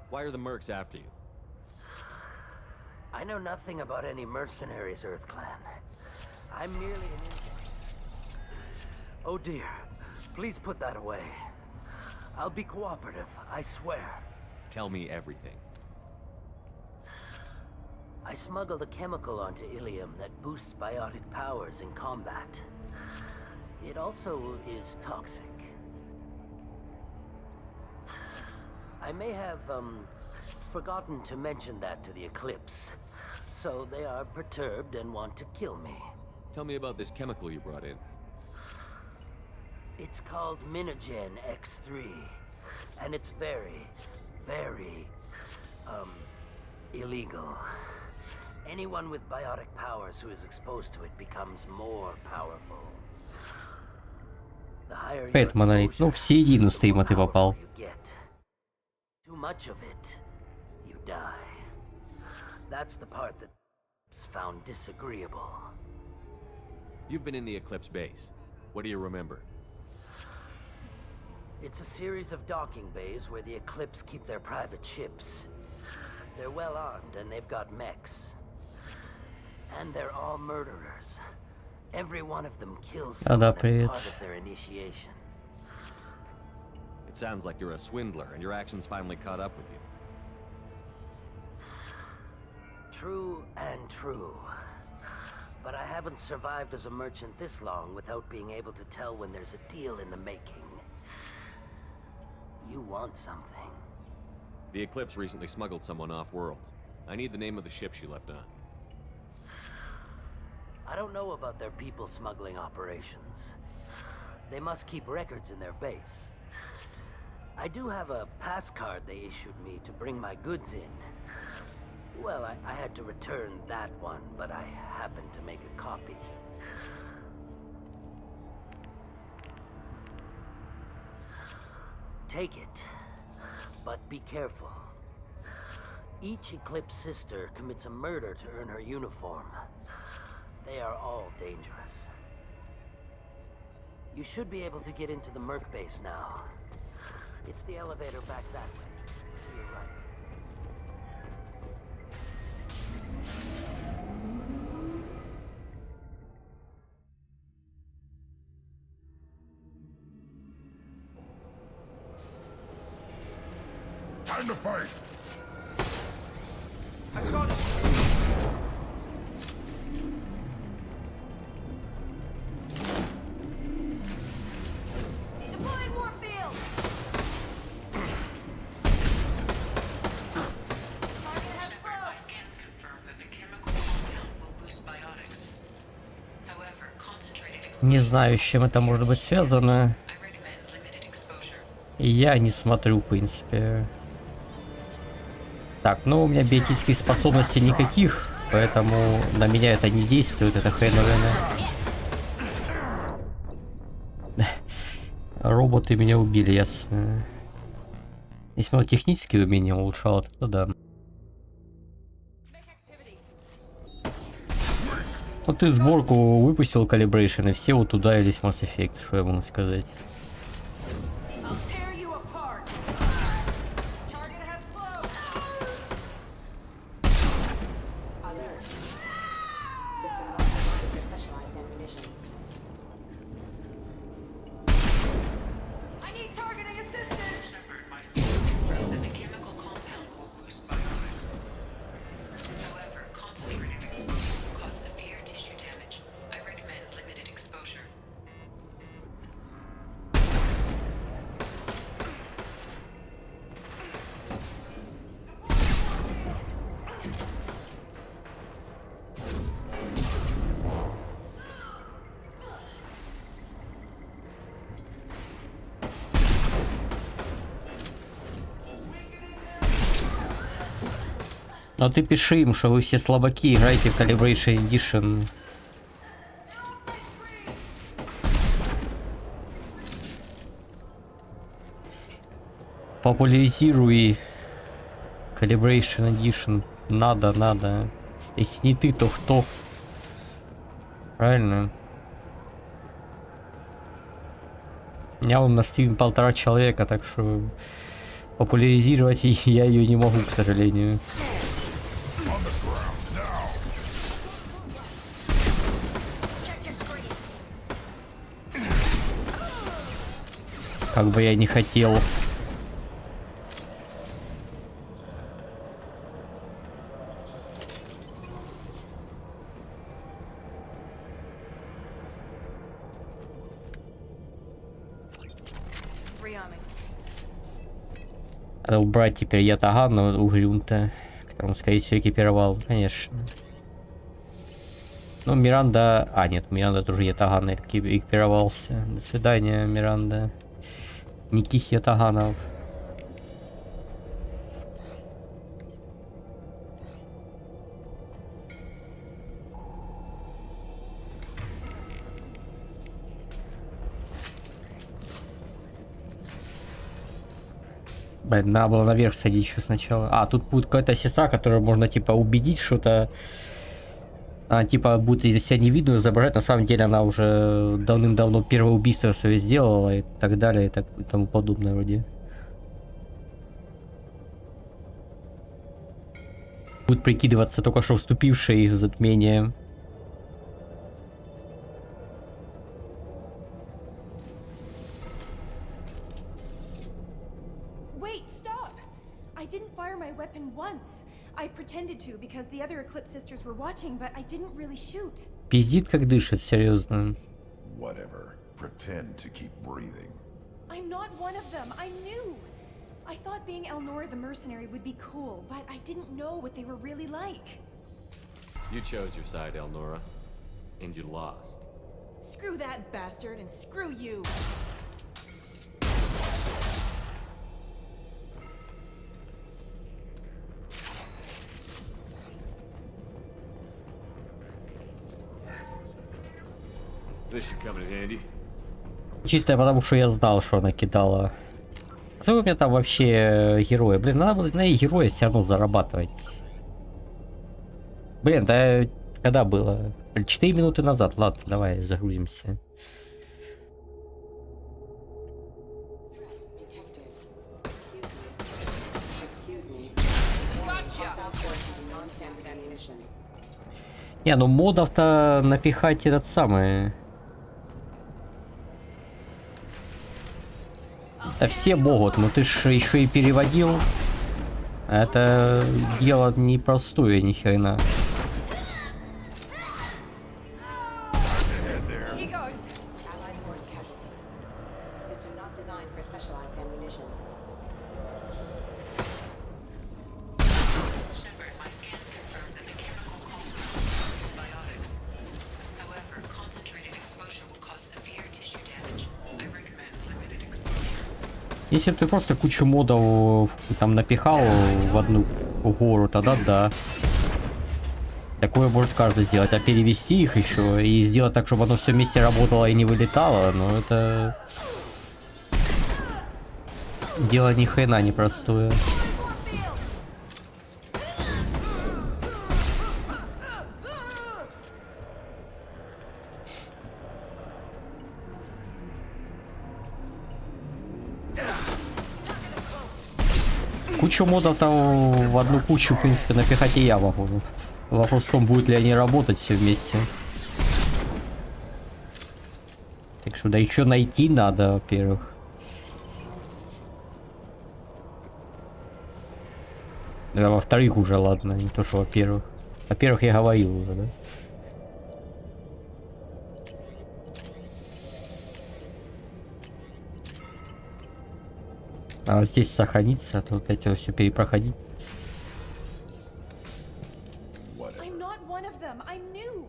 Why are the mercs after you? I know nothing about any mercenaries, Earth Clan. I'm merely an... Oh dear. Please put that away. I'll be cooperative, I swear. Tell me everything. I smuggled a chemical onto Ilium that boosts biotic powers in combat. It also is toxic. I may have, forgotten to mention that to the Eclipse. So they are perturbed and want to kill me. Tell me about this chemical you brought in. It's called Minogen X3. And it's very, very, illegal. Anyone with biotic powers who is exposed to it becomes more powerful. The higher your Опять монолит. Ну, в середину стрима ты попал. you get. Too much of it, you die. That's the part that's found disagreeable. You've been in the Eclipse base. What do you remember? It's a series of docking bays where the Eclipse keep their private ships. They're well armed and they've got mechs. And they're all murderers. Every one of them kills someone as part of their initiation. It sounds like you're a swindler and your actions finally caught up with you. True and true. But I haven't survived as a merchant this long without being able to tell when there's a deal in the making. You want something. The Eclipse recently smuggled someone off-world. I need the name of the ship she left on. I don't know about their people smuggling operations. They must keep records in their base. I do have a pass card they issued me to bring my goods in. Well, I had to return that one, but I happened to make a copy. Take it, but be careful. Each Eclipse sister commits a murder to earn her uniform. They are all dangerous. You should be able to get into the Merc base now. It's the elevator back that way. To your right. Time to fight! I got it! Deploying warp field! My scans confirm that the chemical compound will boost biotics. However, concentrated Не знаю, с чем это может быть связано. И я не смотрю, в принципе. Так, ну у меня биотических способностей никаких, поэтому на меня это не действует, это хрен, наверное. Роботы меня убили, ясно. Если он технические умения улучшал, то да. Ну ты сборку выпустил Calibration, и все вот ударились в Mass Effect, что я могу сказать. Но ты пиши им, что вы все слабаки, играете в Calibration Edition. Популяризируй Calibration Edition. Надо. Если не ты, то кто? Правильно? У меня вон на стриме 1,5 человека, так что популяризировать я ее не могу, к сожалению. Как бы я не хотел. Надо убрать теперь ятаган у Грюнта, которому, скорее всего, экипировал, конечно. Ну, Миранда... А, нет, Миранда тоже ятаган экипировался. До свидания, Миранда. Никаких ятаганов. Блин, надо было наверх садить еще сначала. А, тут будет какая-то сестра, которую можно типа убедить что-то. Она типа будет из себя невидную изображать. На самом деле она уже давным-давно первое убийство свое сделала и так далее, и тому подобное вроде. Будет прикидываться только что вступившее их затмение. I pretended to because the other Eclipse sisters were watching, but I didn't really shoot. Пиздит как дышит, серьезно. Whatever. Pretend to keep breathing. I'm not one of them. I knew. I thought being Elnora the mercenary would be cool, but I didn't know what they were really like. You chose your side, Elnora, and you lost. Screw that bastard and screw you. This should come in handy. Чисто потому, что я знал, что она кидала Кто у меня там вообще герои? Блин, надо было на героя все равно зарабатывать. Блин, да когда было? 4 минуты назад. Ладно, давай загрузимся. Не, ну модов-то напихать этот самый. Да все могут, но ты ж еще и переводил. Это дело непростое, ни хрена. Если ты просто кучу модов там напихал в одну гору, тогда да. Такое может каждый сделать. А перевести их еще и сделать так, чтобы оно все вместе работало и не вылетало, ну это дело ни хрена непростое. Кучу модов там в одну кучу, в принципе, напихать и я могу. Вопрос в том, будут ли они работать все вместе. Так что да еще найти надо, во-первых. Да, во-вторых уже ладно, не то что во-первых. Во-первых, я говорил уже, да? А здесь сохраниться, а то опять все перепроходить. I'm not one of them. I'm new.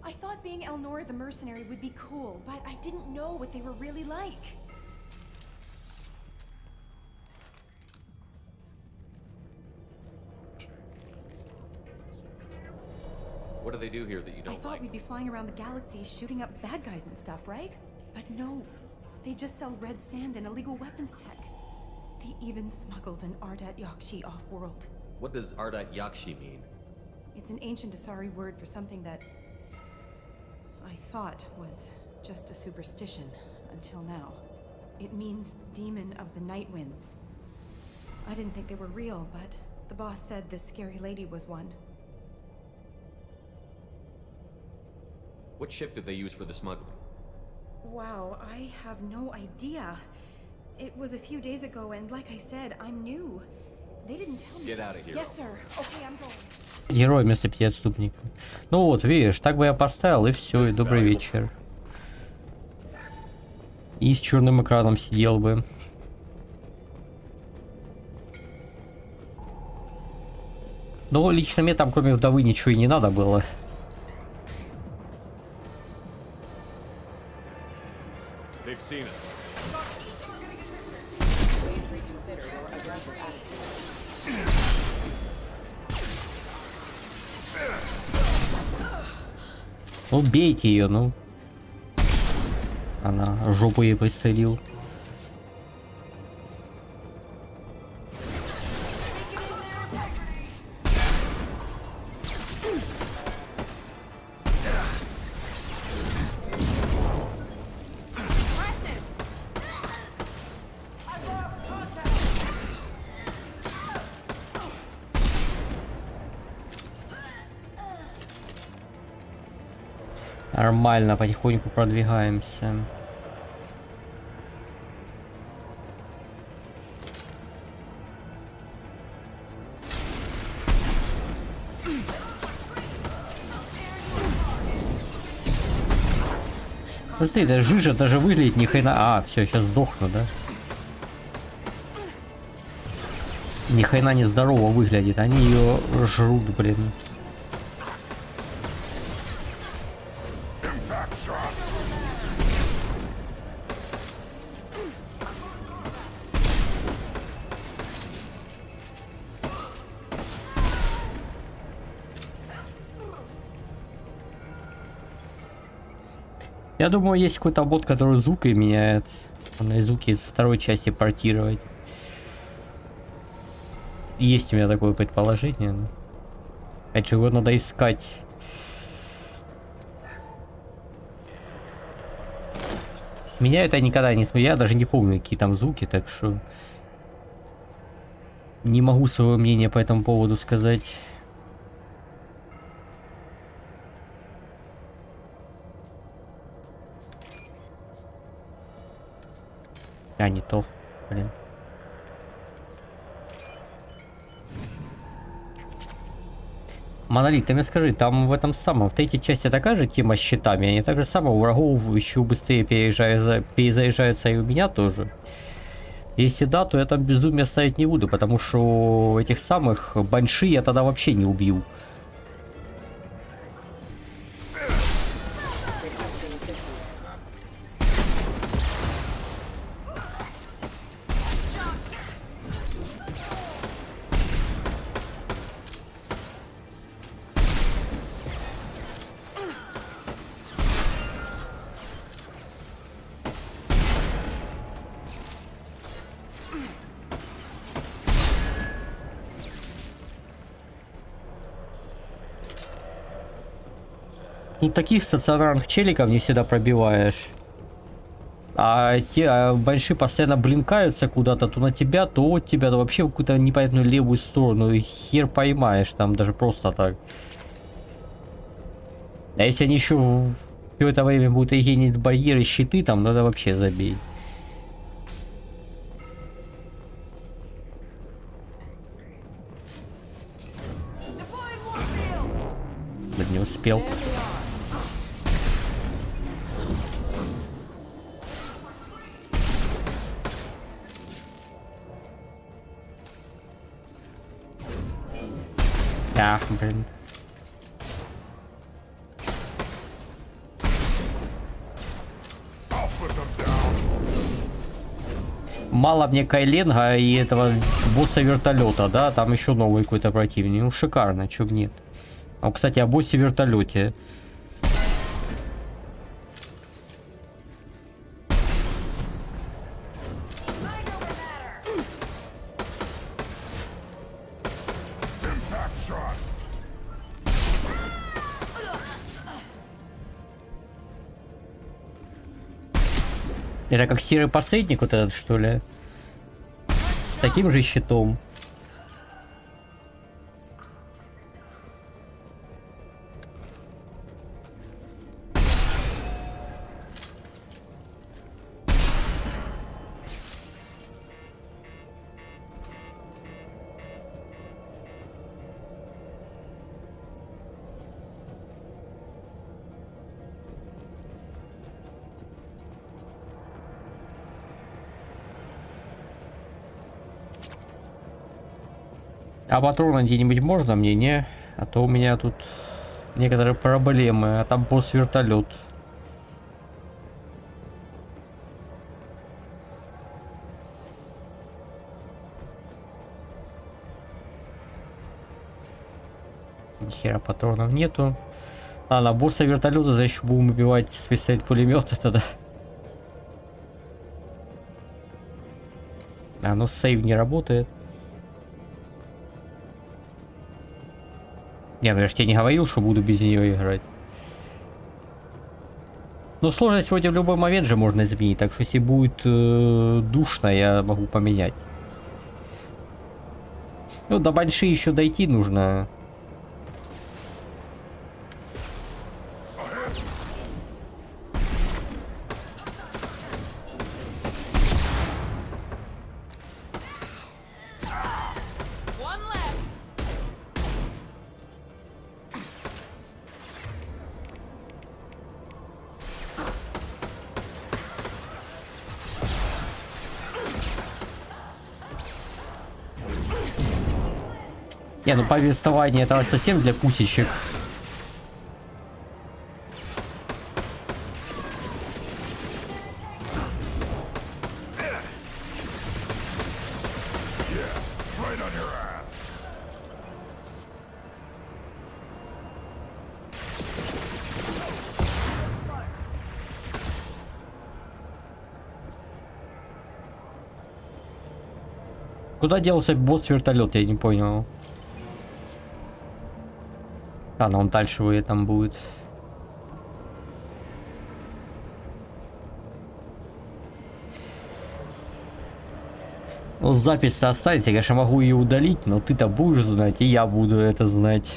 I thought being Elnor the mercenary would be cool, but I didn't know what they were really like. What do they do here that you I don't thought like? we'd be flying around the galaxy shooting up bad guys and stuff, right? But no. They just sell red sand and illegal weapons tech. They even smuggled an Ardat Yakshi off-world. What does Ardat Yakshi mean? It's an ancient Asari word for something that I thought was just a superstition until now. It means demon of the night winds. I didn't think they were real, but the boss said this scary lady was one. What ship did they use for the smuggling? Wow, I have no idea. It was a few days ago, and like I said, I'm new. They didn't tell me. Get out of here. Yes, sir. Okay, I'm going. Герой вместо 5 отступников. Ну вот, видишь, так бы я поставил, и все, и добрый вечер. И с черным экраном сидел бы. Но лично мне там, кроме вдовы, ничего и не надо было. They've seen it. Ну бейте ее, ну. Она жопу ей пристрелил. Нормально, потихоньку продвигаемся. Смотри, эта жижа даже выглядит ни хрена. А, все, сейчас сдохну, да? Ни хрена не здорово выглядит. Они ее жрут, блин. Я думаю, есть какой-то бот, который звуки меняет. На звуки со второй части портировать. есть у меня такое предположение. Но... Опять же, его надо искать. Меня это никогда не смущает. Я даже не помню, какие там звуки, так что... Не могу свое мнение по этому поводу сказать. А, не то. Блин. Монолит, ты мне скажи, там в этом самом, в третьей части такая же тема с щитами? Они так же само у врагов еще быстрее перезаряжаются и у меня тоже? Если да, то я там безумие ставить не буду, потому что этих самых банши я тогда вообще не убью. Ну, таких стационарных челиков не всегда пробиваешь. А те большие постоянно блинкаются куда-то, то на тебя, то от тебя, то вообще в какую-то непонятную левую сторону. И хер поймаешь там даже просто так. А если они еще в это время будут генить барьеры, щиты, там надо вообще забей. Да не успел. Да, блин. Мало мне Кайленга и этого босса вертолета, да? Там еще новый какой-то противник. Ну шикарно, чё б нет. А, кстати, о боссе вертолете. Это как серый посредник вот этот, что ли? Таким же щитом. А патроны где-нибудь можно мне, не? А то у меня тут некоторые проблемы. А там босс вертолет. Ни хера патронов нету. Ладно, босса вертолета за еще будем убивать с пистолет-пулемета тогда. А ну сейв не работает. Не, ну я же тебе не говорил, что буду без нее играть. Но сложность вроде в любой момент же можно изменить, так что если будет душно, я могу поменять. Ну, до банши еще дойти нужно. Не, ну повествование это совсем для пусечек. Куда делся босс-вертолет, я не понял. А, ну он дальше вы там будет. Ну, запись-то останется, я, конечно, могу ее удалить, но ты-то будешь знать, и я буду это знать.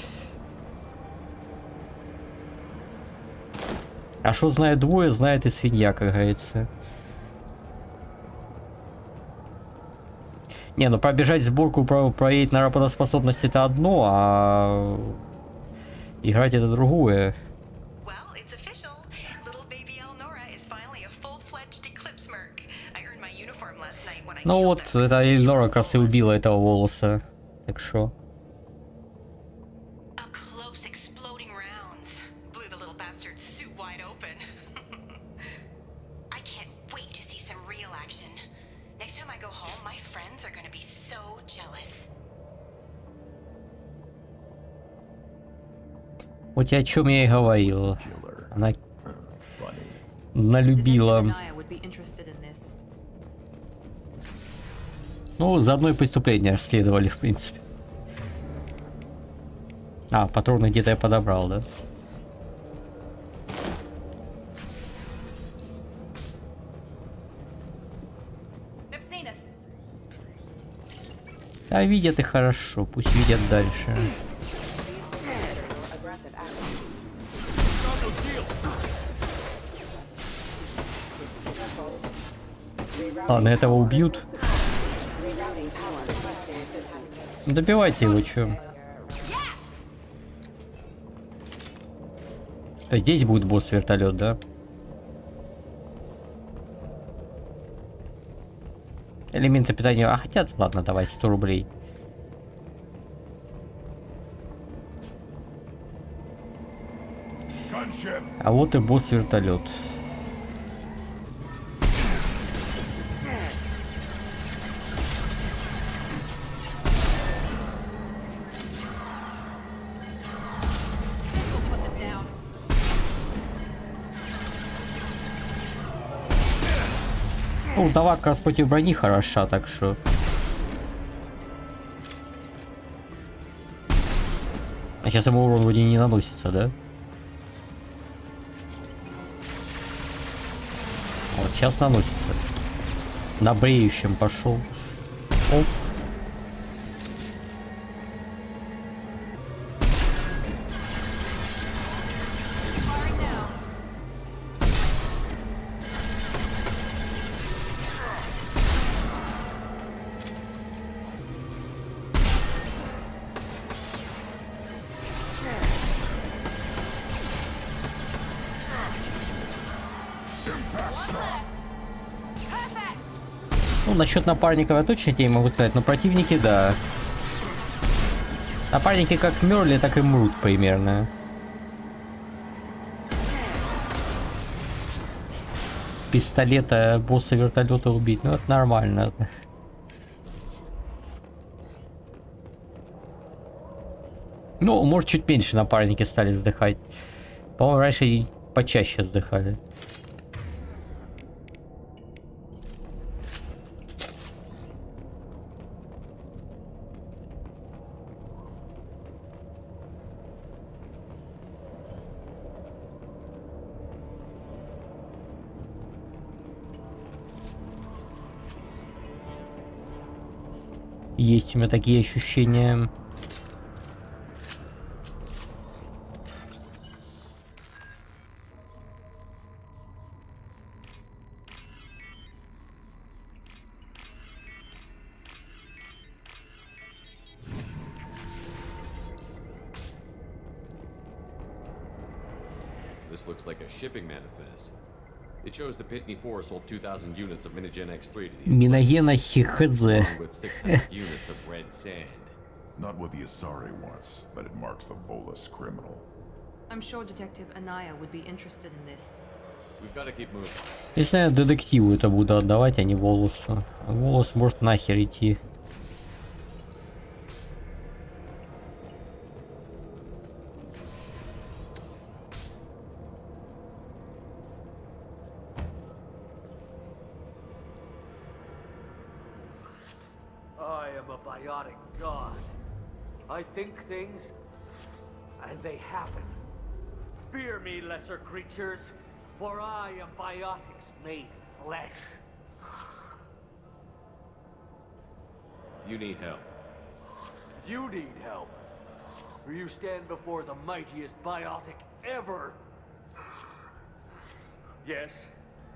А что знает двое, знает и свинья, как говорится. Не, ну пробежать сборку, проверить на работоспособность это одно, а играть это другое. Ну вот, это Эльнора как раз и убила этого волоса. Так что... Вот о чем я и говорил. Она налюбила. Ну, заодно и преступление расследовали, в принципе. А, патроны где-то я подобрал, да? А видят и хорошо, пусть видят дальше. Ладно, этого убьют. Добивайте его, чё. Здесь будет босс-вертолет, да? Элементы питания. А хотят? Ладно, давай 100 рублей. А вот и босс-вертолет. Ну, вдова как раз против брони хороша, так что... А сейчас ему урон вроде не наносится, да? Вот сейчас наносится. На бреющем пошел. Оп. Ну, насчет напарников я точно тебе не могу сказать, но противники, да. Напарники как мерли, так и мрут примерно. Пистолета босса вертолета убить, ну это нормально. Ну, может чуть меньше напарники стали сдыхать. По-моему, раньше и почаще сдыхали. Есть у меня такие ощущения. This looks like a shipping manifest. It shows the Pitney 4 sold 2,000 units of Minigen X3 to the Миногена Хихидзе. along with 600 units of red sand. Not what the Asari wants, but it marks the Volus criminal. I'm sure Detective Anaya would be interested in this. We've got to keep moving. Если я детективу это буду отдавать, а не Волосу. Волос может нахер идти. I am am a biotic god. I think things, and they happen. Fear me, lesser creatures, for I am biotics made flesh. You need help. You need help, or you stand before the mightiest biotic ever. Yes,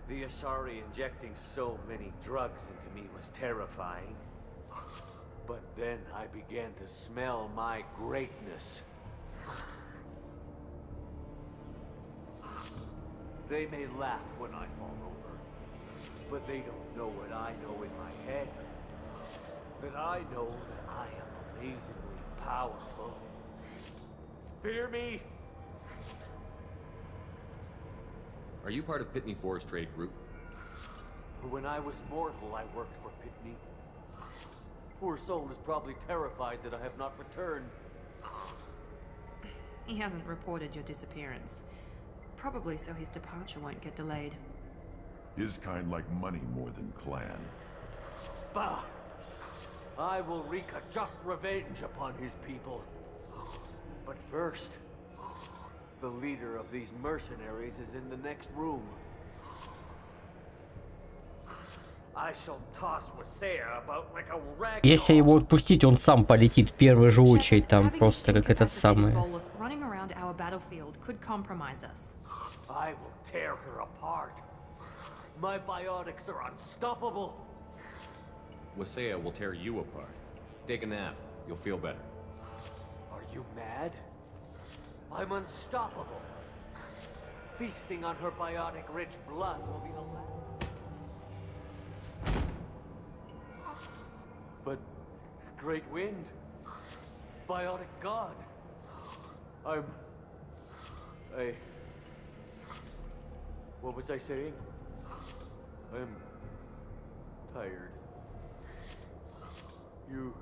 the Asari injecting so many drugs into me was terrifying. But then I began to smell my greatness. They may laugh when I fall over, but they don't know what I know in my head. That I know that I am amazingly powerful. Fear me? Are you part of Pitney Four's trade group? When I was mortal, I worked for Pitney. Poor soul is probably terrified that I have not returned. He hasn't reported your disappearance. Probably so his departure won't get delayed. His kind like money more than clan. Bah! I will wreak a just revenge upon his people. But first, the leader of these mercenaries is in the next room. I shall toss Corsair about like a rag. Если его отпустить, он сам полетит в первую же очередь, там просто как этот самый. Running around our battlefield could compromise us. I will tear her apart. My biotics are unstoppable. Wasea will tear you apart. Take a nap. You'll feel better. Are you mad? I'm unstoppable. Feasting on her biotic-rich blood will be the last. But Great Wind, biotic god. What was I saying? I'm tired. You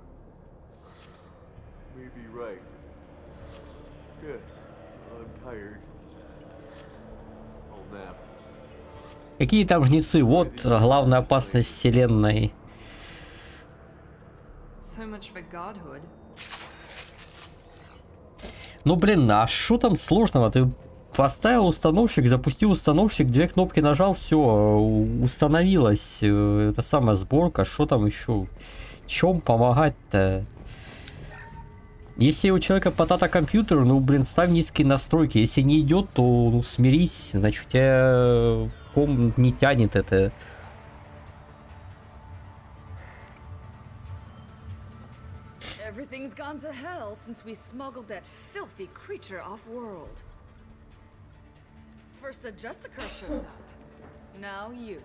may be right. Yes, I'm tired. I'll nap. Какие там жнецы? Вот главная опасность вселенной. So much for godhood. Ну блин, а что там сложного? Ты поставил установщик, запустил установщик, две кнопки нажал, все, установилась эта самая сборка. Что там еще? Чем помогать-то? Если у человека потата компьютер, ну блин, ставь низкие настройки. Если не идет, то ну, смирись, значит у тебя ком не тянет это. Everything's gone to hell since we smuggled that filthy creature off-world. First a Justicar shows up, now you.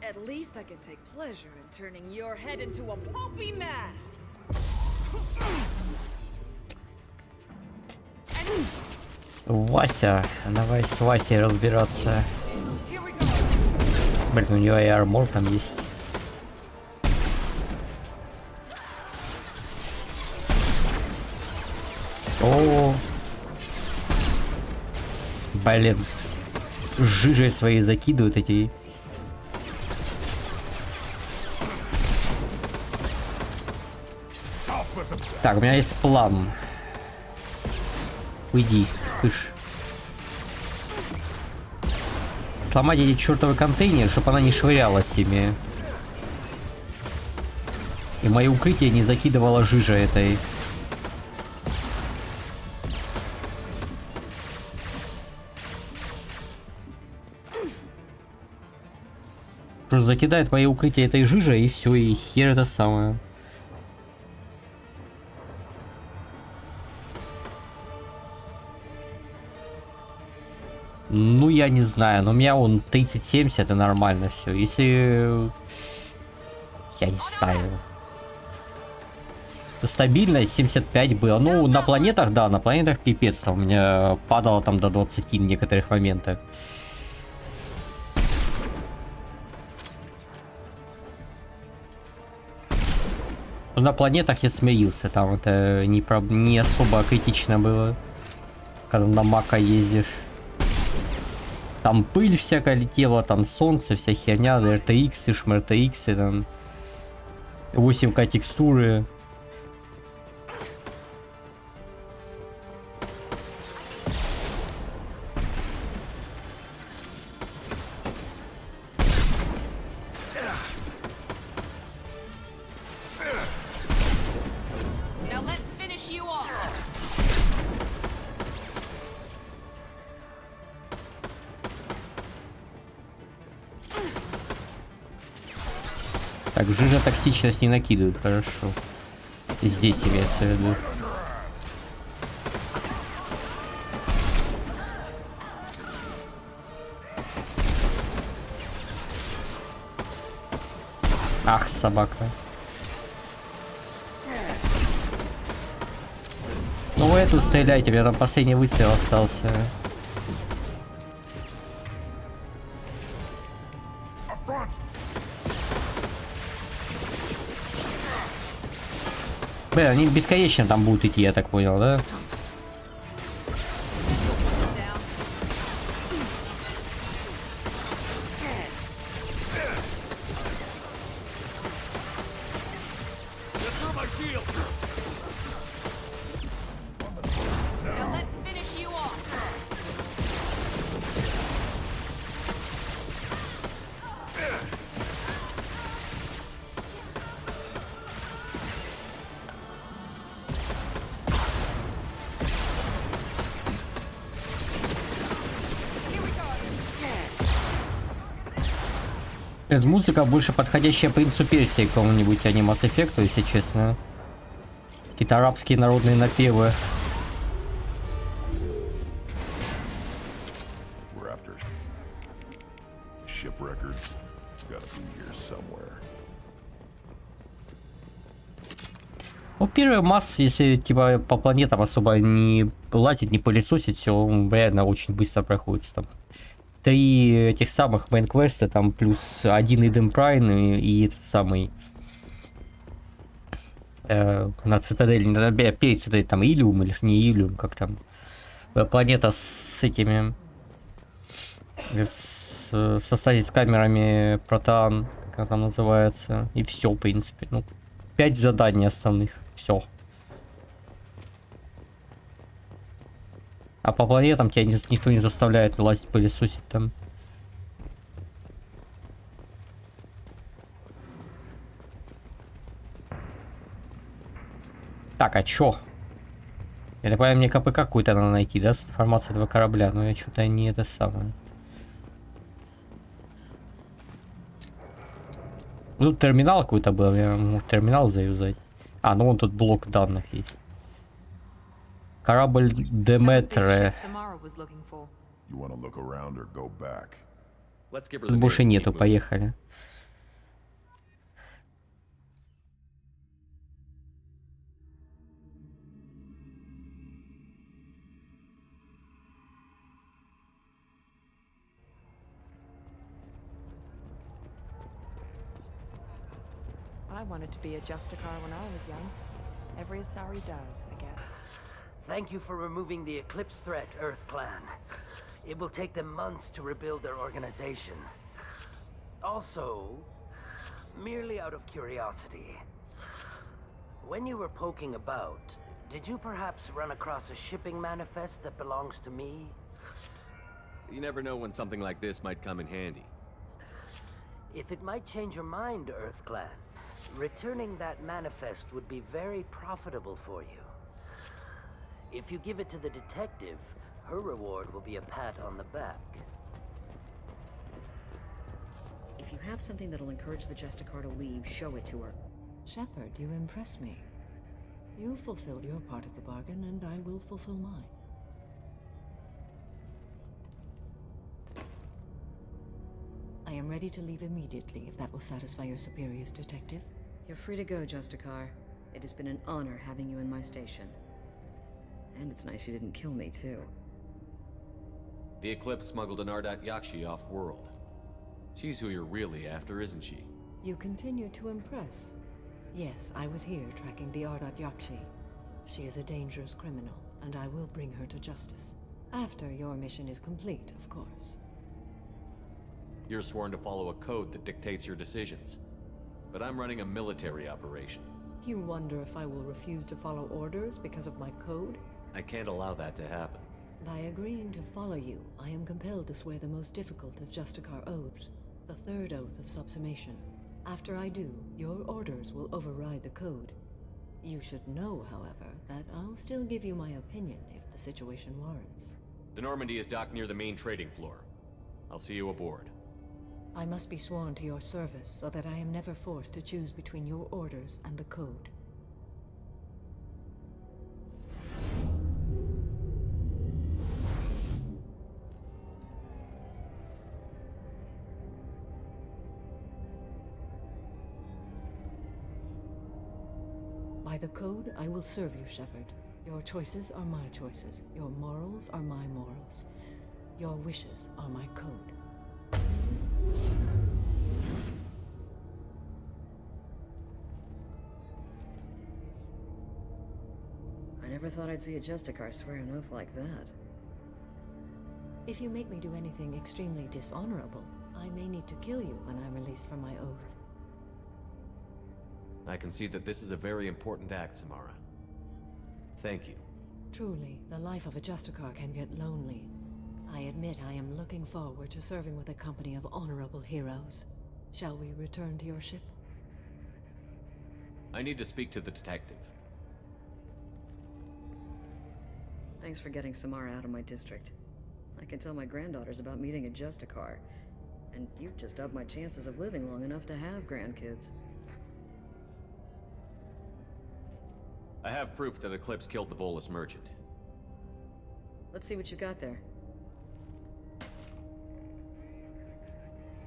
At least I can take pleasure in turning your head into a pulpy mass. Вася, давай с Васей разбираться. Блин, у него и армор там есть. О, блин, жижей своей закидывают эти. Так, у меня есть план. Уйди, кыш. Сломать эти чертовы контейнеры, чтобы она не швырялась ими. И мои укрытия не закидывала жижа этой. Просто закидает мои укрытия этой жижей, и все, и хер это самое. Ну, я не знаю, но у меня он 30-70, это нормально все. Если... Я не знаю. Стабильность 75 было. Ну, на планетах, да, на планетах пипец. Там у меня падало там до 20 в некоторых моментах. Но на планетах я смирился. Там это не особо критично было. Когда на Мака ездишь. Там пыль всякая летела, там солнце, вся херня, RTX, шмРTX, там 8К текстуры. Now let's finish you off. Так, жижа токсичность не накидывают, хорошо. И здесь имеется в виду. Ах, собака. Ну вы эту стреляйте, у меня там последний выстрел остался. Блин, они бесконечно там будут идти, я так понял, да? Now let's finish you off. Эта музыка больше подходящая принцу Персии к какому-нибудь анимат-эффекту, если честно. Какие-то арабские народные напевы. We're after ship records. It's gotta be here somewhere. Ну, первый масс, если типа по планетам особо не лазить, не пылесосить, все реально очень быстро проходится там. 3 этих самых мейн-квеста, там плюс 1 Идем Прайн и этот самый на Цитадель, перед Цитадель, там Илиум или не Илиум, как там планета с этими со стазис камерами Протеан, как там называется, и все, в принципе. Ну, 5 заданий основных, все. А по планетам тебя никто не заставляет лазить, пылесосить там. Так, а чё? Я так понимаю, мне КПК какой-то надо найти, да, с информацией этого корабля, но я что-то не это самое. Ну, тут терминал какой-то был, я могу терминал заюзать. А, ну вон тут блок данных есть. Корабль Деметре. Больше нету, поехали. I wanted to be a Justicar when I was young. Every Asari does, I guess. Thank you for removing the Eclipse threat, Earth Clan. It will take them months to rebuild their organization. Also, merely out of curiosity, when you were poking about, did you perhaps run across a shipping manifest that belongs to me? You never know when something like this might come in handy. If it might change your mind, Earth Clan, returning that manifest would be very profitable for you. If you give it to the detective, her reward will be a pat on the back. If you have something that'll encourage the Justicar to leave, show it to her. Shepard, you impress me. You fulfilled your part of the bargain, and I will fulfill mine. I am ready to leave immediately, if that will satisfy your superiors, Detective. You're free to go, Justicar. It has been an honor having you in my station. And it's nice you didn't kill me, too. The Eclipse smuggled an Ardat Yakshi off-world. She's who you're really after, isn't she? You continue to impress. Yes, I was here tracking the Ardat Yakshi. She is a dangerous criminal, and I will bring her to justice. After your mission is complete, of course. You're sworn to follow a code that dictates your decisions. But I'm running a military operation. You wonder if I will refuse to follow orders because of my code? I can't allow that to happen. By agreeing to follow you, I am compelled to swear the most difficult of Justicar oaths, the third oath of subsumation. After I do, your orders will override the code. You should know, however, that I'll still give you my opinion if the situation warrants. The Normandy is docked near the main trading floor. I'll see you aboard. I must be sworn to your service so that I am never forced to choose between your orders and the code. By the code, I will serve you, Shepard. Your choices are my choices. Your morals are my morals. Your wishes are my code. I never thought I'd see a Justicar swear an oath like that. If you make me do anything extremely dishonorable, I may need to kill you when I'm released from my oath. I can see that this is a very important act, Samara. Thank you. Truly, the life of a Justicar can get lonely. I admit I am looking forward to serving with a company of honorable heroes. Shall we return to your ship? I need to speak to the detective. Thanks for getting Samara out of my district. I can tell my granddaughters about meeting a Justicar. And you've just upped my chances of living long enough to have grandkids. I have proof that Eclipse killed the Volus merchant. Let's see what you got there.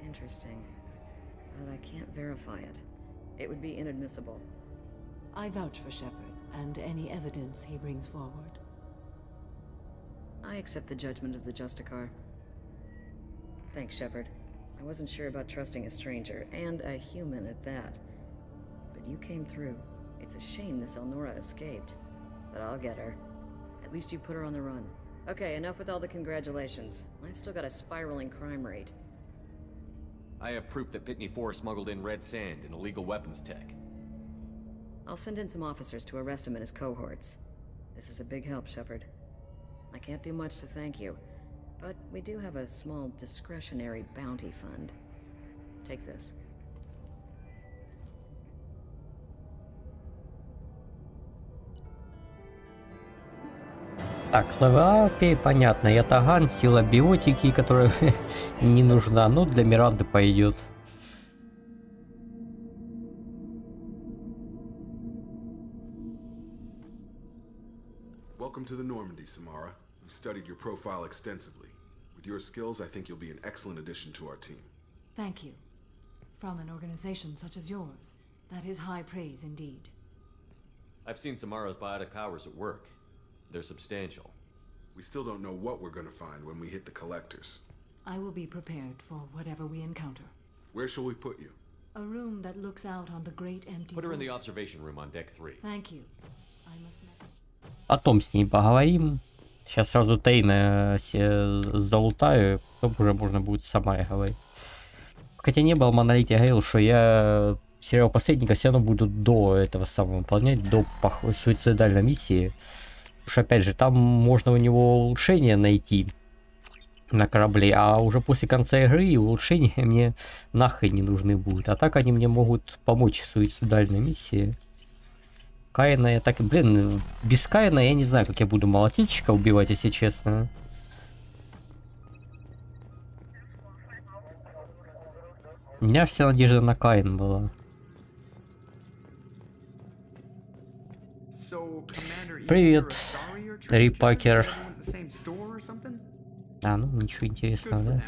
Interesting. But I can't verify it. It would be inadmissible. I vouch for Shepard, and any evidence he brings forward. I accept the judgment of the Justicar. Thanks, Shepard. I wasn't sure about trusting a stranger, and a human at that. But you came through. It's a shame this Elnora escaped. But I'll get her. At least you put her on the run. Okay, enough with all the congratulations. I've still got a spiraling crime rate. I have proof that Pitney 4 smuggled in red sand and illegal weapons tech. I'll send in some officers to arrest him and his cohorts. This is a big help, Shepard. I can't do much to thank you, but we do have a small discretionary bounty fund. Take this. Так, окей, понятно. Ятаган, сила биотики, которая не нужна, но для Миранды пойдет. Welcome to the Normandy, Samara. We've studied your profile extensively. With your skills, I think you'll be an excellent addition to our team. Thank you. From an organization such as yours, that is high praise indeed. I've seen Samara's biotic powers at work. They're substantial. We still don't know what we're gonna find when we hit the collectors. I will be prepared for whatever we encounter. Where shall we put you? A room that looks out on the great empty Put her in the void. observation room on deck 3. Thank you. I must Потом с ней поговорим. Сейчас сразу Тейна залутаю, потом уже можно будет сама и говорить. Хотя не было Монолит, я говорил, что я сериал Посредника все равно буду до этого самого выполнять, до суицидальной миссии. Потому что, опять же, там можно у него улучшения найти на корабле, а уже после конца игры улучшения мне нахрен не нужны будут. А так они мне могут помочь в суицидальной миссии. Каина я так... Блин, без Каина я не знаю, как я буду молотильщика убивать, если честно. У меня вся надежда на Каин была. Привет, Рипакер. А, ну ничего интересного, да?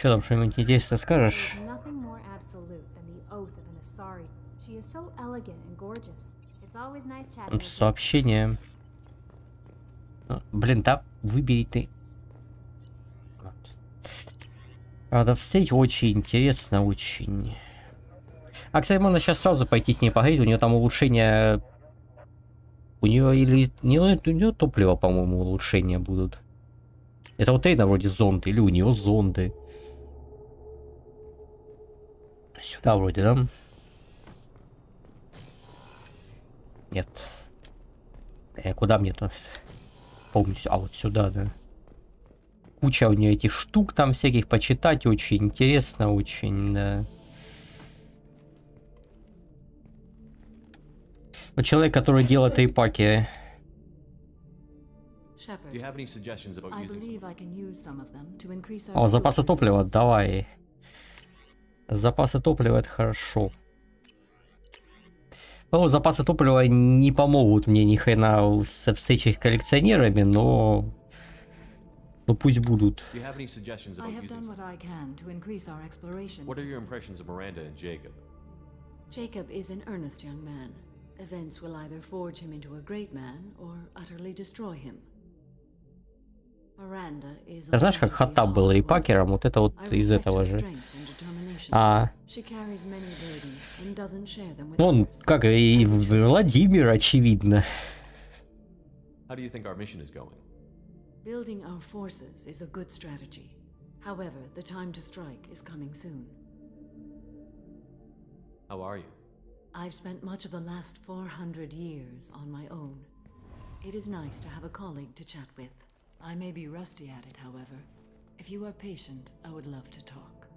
Что там, что-нибудь интересное скажешь? Сообщение. Блин, да, выбери ты. Вот. Правда, встретить очень интересно, очень. А, кстати, можно сейчас сразу пойти с ней поговорить, у нее там улучшения... У нее или... у нее топливо, по-моему, улучшения будут. Это вот Эйна вроде зонды, или у нее зонды. Сюда вроде, да? Нет. Куда мне-то? Помню, а вот сюда, да. Куча у нее этих штук там всяких, почитать очень интересно, очень, да. Вот человек, который делает рейпаки. О, запасы топлива, давай. Запасы топлива это хорошо. Ну, запасы топлива не помогут мне ни хрена со встречей с коллекционерами, но пусть будут. Do you have any suggestions about using what I can to increase our exploration. What are your impressions of Miranda and Jacob? Jacob is an earnest young man. Events will either forge him into a great man or utterly destroy him. Miranda is Ты знаешь, как Хаттаб был рейпакером, вот это вот из этого же. Он, как и Владимир, очевидно. How do you think our mission is going? Building our forces is a good strategy. However, the time to strike is coming soon. How are you? I've spent much of the last 400 years on my own. It is nice to have a colleague to chat with. I may be rusty at it, however. If you are patient, I would love to talk.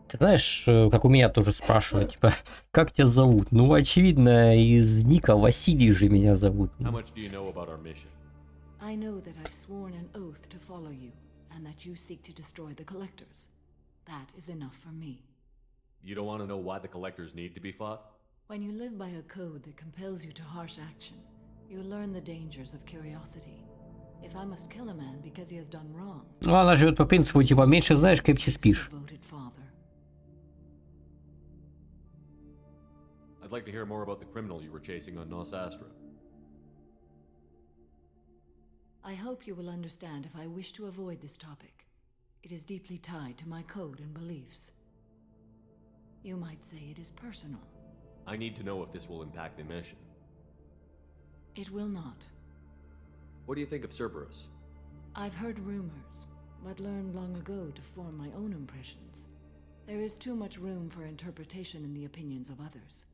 Ты знаешь, как у меня тоже спрашивают, типа, как тебя зовут? Ну, очевидно, из ника Василий же меня зовут. How much do you know about our mission? I know that I've sworn an oath to follow you, and that you seek to destroy the Collectors. That is enough for me. You don't want to know why the Collectors need to be fought? When you live by a code that compels you to harsh action, you learn the dangers of curiosity. If I must kill a man because he has done wrong... Ну, она живет по принципу, типа, меньше знаешь, крепче спишь. I'd like to hear more about the criminal you were chasing on Nos Astra. I hope you will understand if I wish to avoid this topic. It is deeply tied to my code and beliefs. You might say it is personal. I need to know if this will impact the mission. It will not. What do you think of Cerberus? I've heard rumors, but learned long ago to form my own impressions. There is too much room for interpretation in the opinions of others.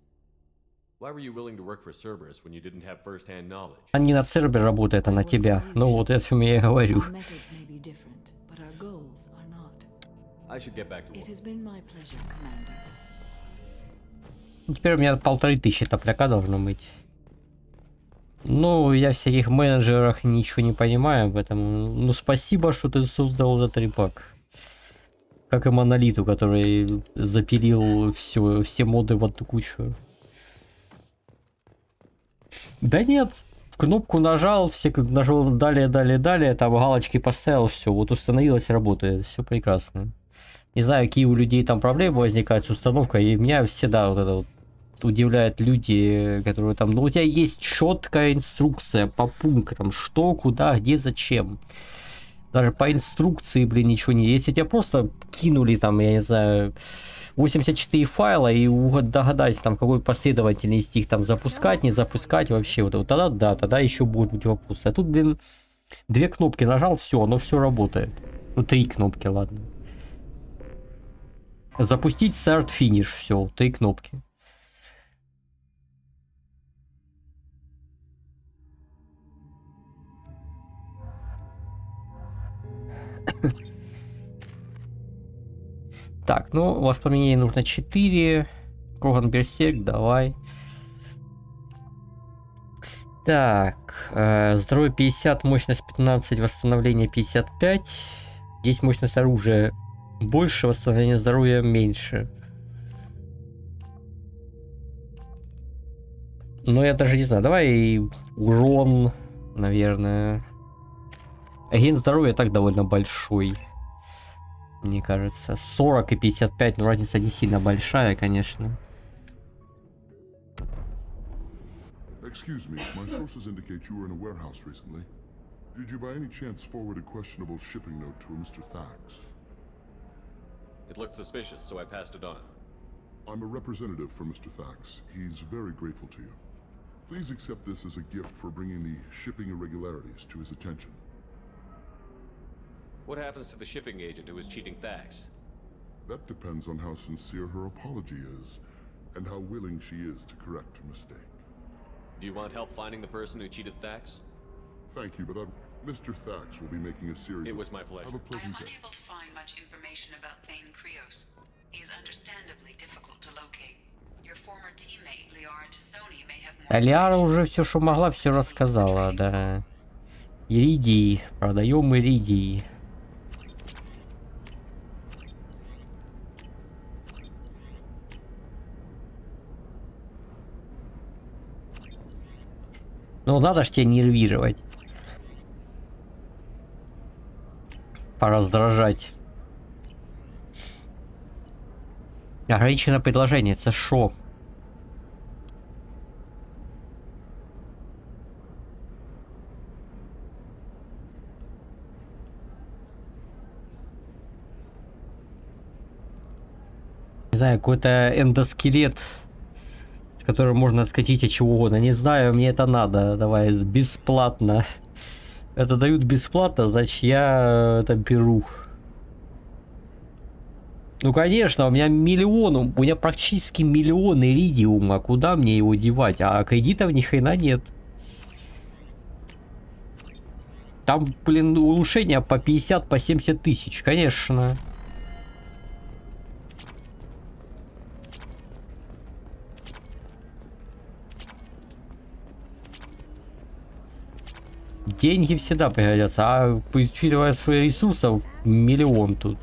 Why were you willing to work for Cerberus when you didn't have first-hand knowledge? А не на Цербер работает, а на тебя. Ну вот, это чем я и говорю. Our methods may be different, but our goals are not. I should get back to work. It has been my pleasure, Commander. Теперь у меня 1500 топляка должно быть. Ну, я в всяких менеджерах ничего не понимаю, поэтому... Ну, спасибо, что ты создал этот репак. Как и Монолиту, который запилил все моды в одну кучу. Да нет, кнопку нажал, нажал далее, там галочки поставил, все, вот установилось, работает, все прекрасно. Не знаю, какие у людей там проблемы возникают с установкой, и меня всегда вот это вот удивляют люди, которые там, ну у тебя есть четкая инструкция по пунктам, что, куда, где, зачем. Даже по инструкции, блин, ничего не... Если тебя просто кинули там, я не знаю, 84 файла и догадайся там, какой последовательности их там запускать, не запускать вообще, вот тогда да, тогда еще будет быть вопрос. А тут, блин, 2 кнопки нажал, все, оно все работает. Ну, 3 кнопки, ладно. Запустить Start Finish, все, 3 кнопки. Так, ну, воспламенение нужно 4. Кроган Берсерк, давай. Так, здоровье 50, мощность 15, восстановление 55. Здесь мощность оружия больше, восстановление здоровья меньше. Но я даже не знаю, давай урон, наверное. Ген здоровья так довольно большой. Мне кажется, 40 и 55, но разница не сильно большая, конечно. Excuse me, my sources indicate you were in a warehouse recently. Did you by any chance forward a questionable shipping note to a Mr. Thax? It looked suspicious, so I passed it on. I'm a representative for Mr. Thax. He's very grateful to you. Please accept this as a gift for bringing the shipping irregularities to his attention. What happens to the shipping agent who was cheating Thax? That depends on how sincere her apology is, and how willing she is to correct her mistake. Do you want help finding the person who cheated Thax? Thank you, but Mr. Thax will be making a series It was my pleasure. Have a I am pleasant day. unable to find much information about Thane Krios. He is understandably difficult to locate. Your former teammate, Liara Tassoni, may have more Лиара уже все, что могла, все рассказала, да. Иридий. Продаем иридий. Ну, надо ж тебя нервировать. Пораздражать. Ограниченное предложение, это шо? Не знаю, какой-то эндоскелет, с которым можно скатить от чего угодно. Не знаю, мне это надо. Давай, бесплатно. Это дают бесплатно, значит я это беру. Ну конечно, у меня практически миллион иридиума. Куда мне его девать? А кредитов ни хрена нет. Там, блин, улучшения по 50, по 70 тысяч, конечно. Деньги всегда пригодятся, а учитывая, что ресурсов миллион тут,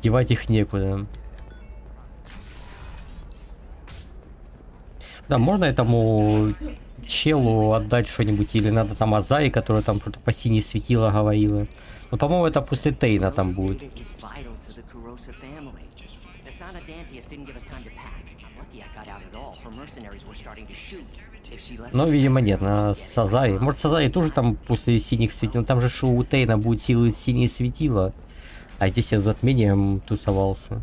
девать их некуда. Да, можно этому челу отдать что-нибудь, или надо там Азари, которая там что-то по синей светила говорила. Ну, по-моему, это после Тейна там будет. Но, видимо, нет, на Сазари. Может, Сазари тоже там после синих светил. Там же шоу у Тейна будет силы синие светила. А здесь я с затмением тусовался.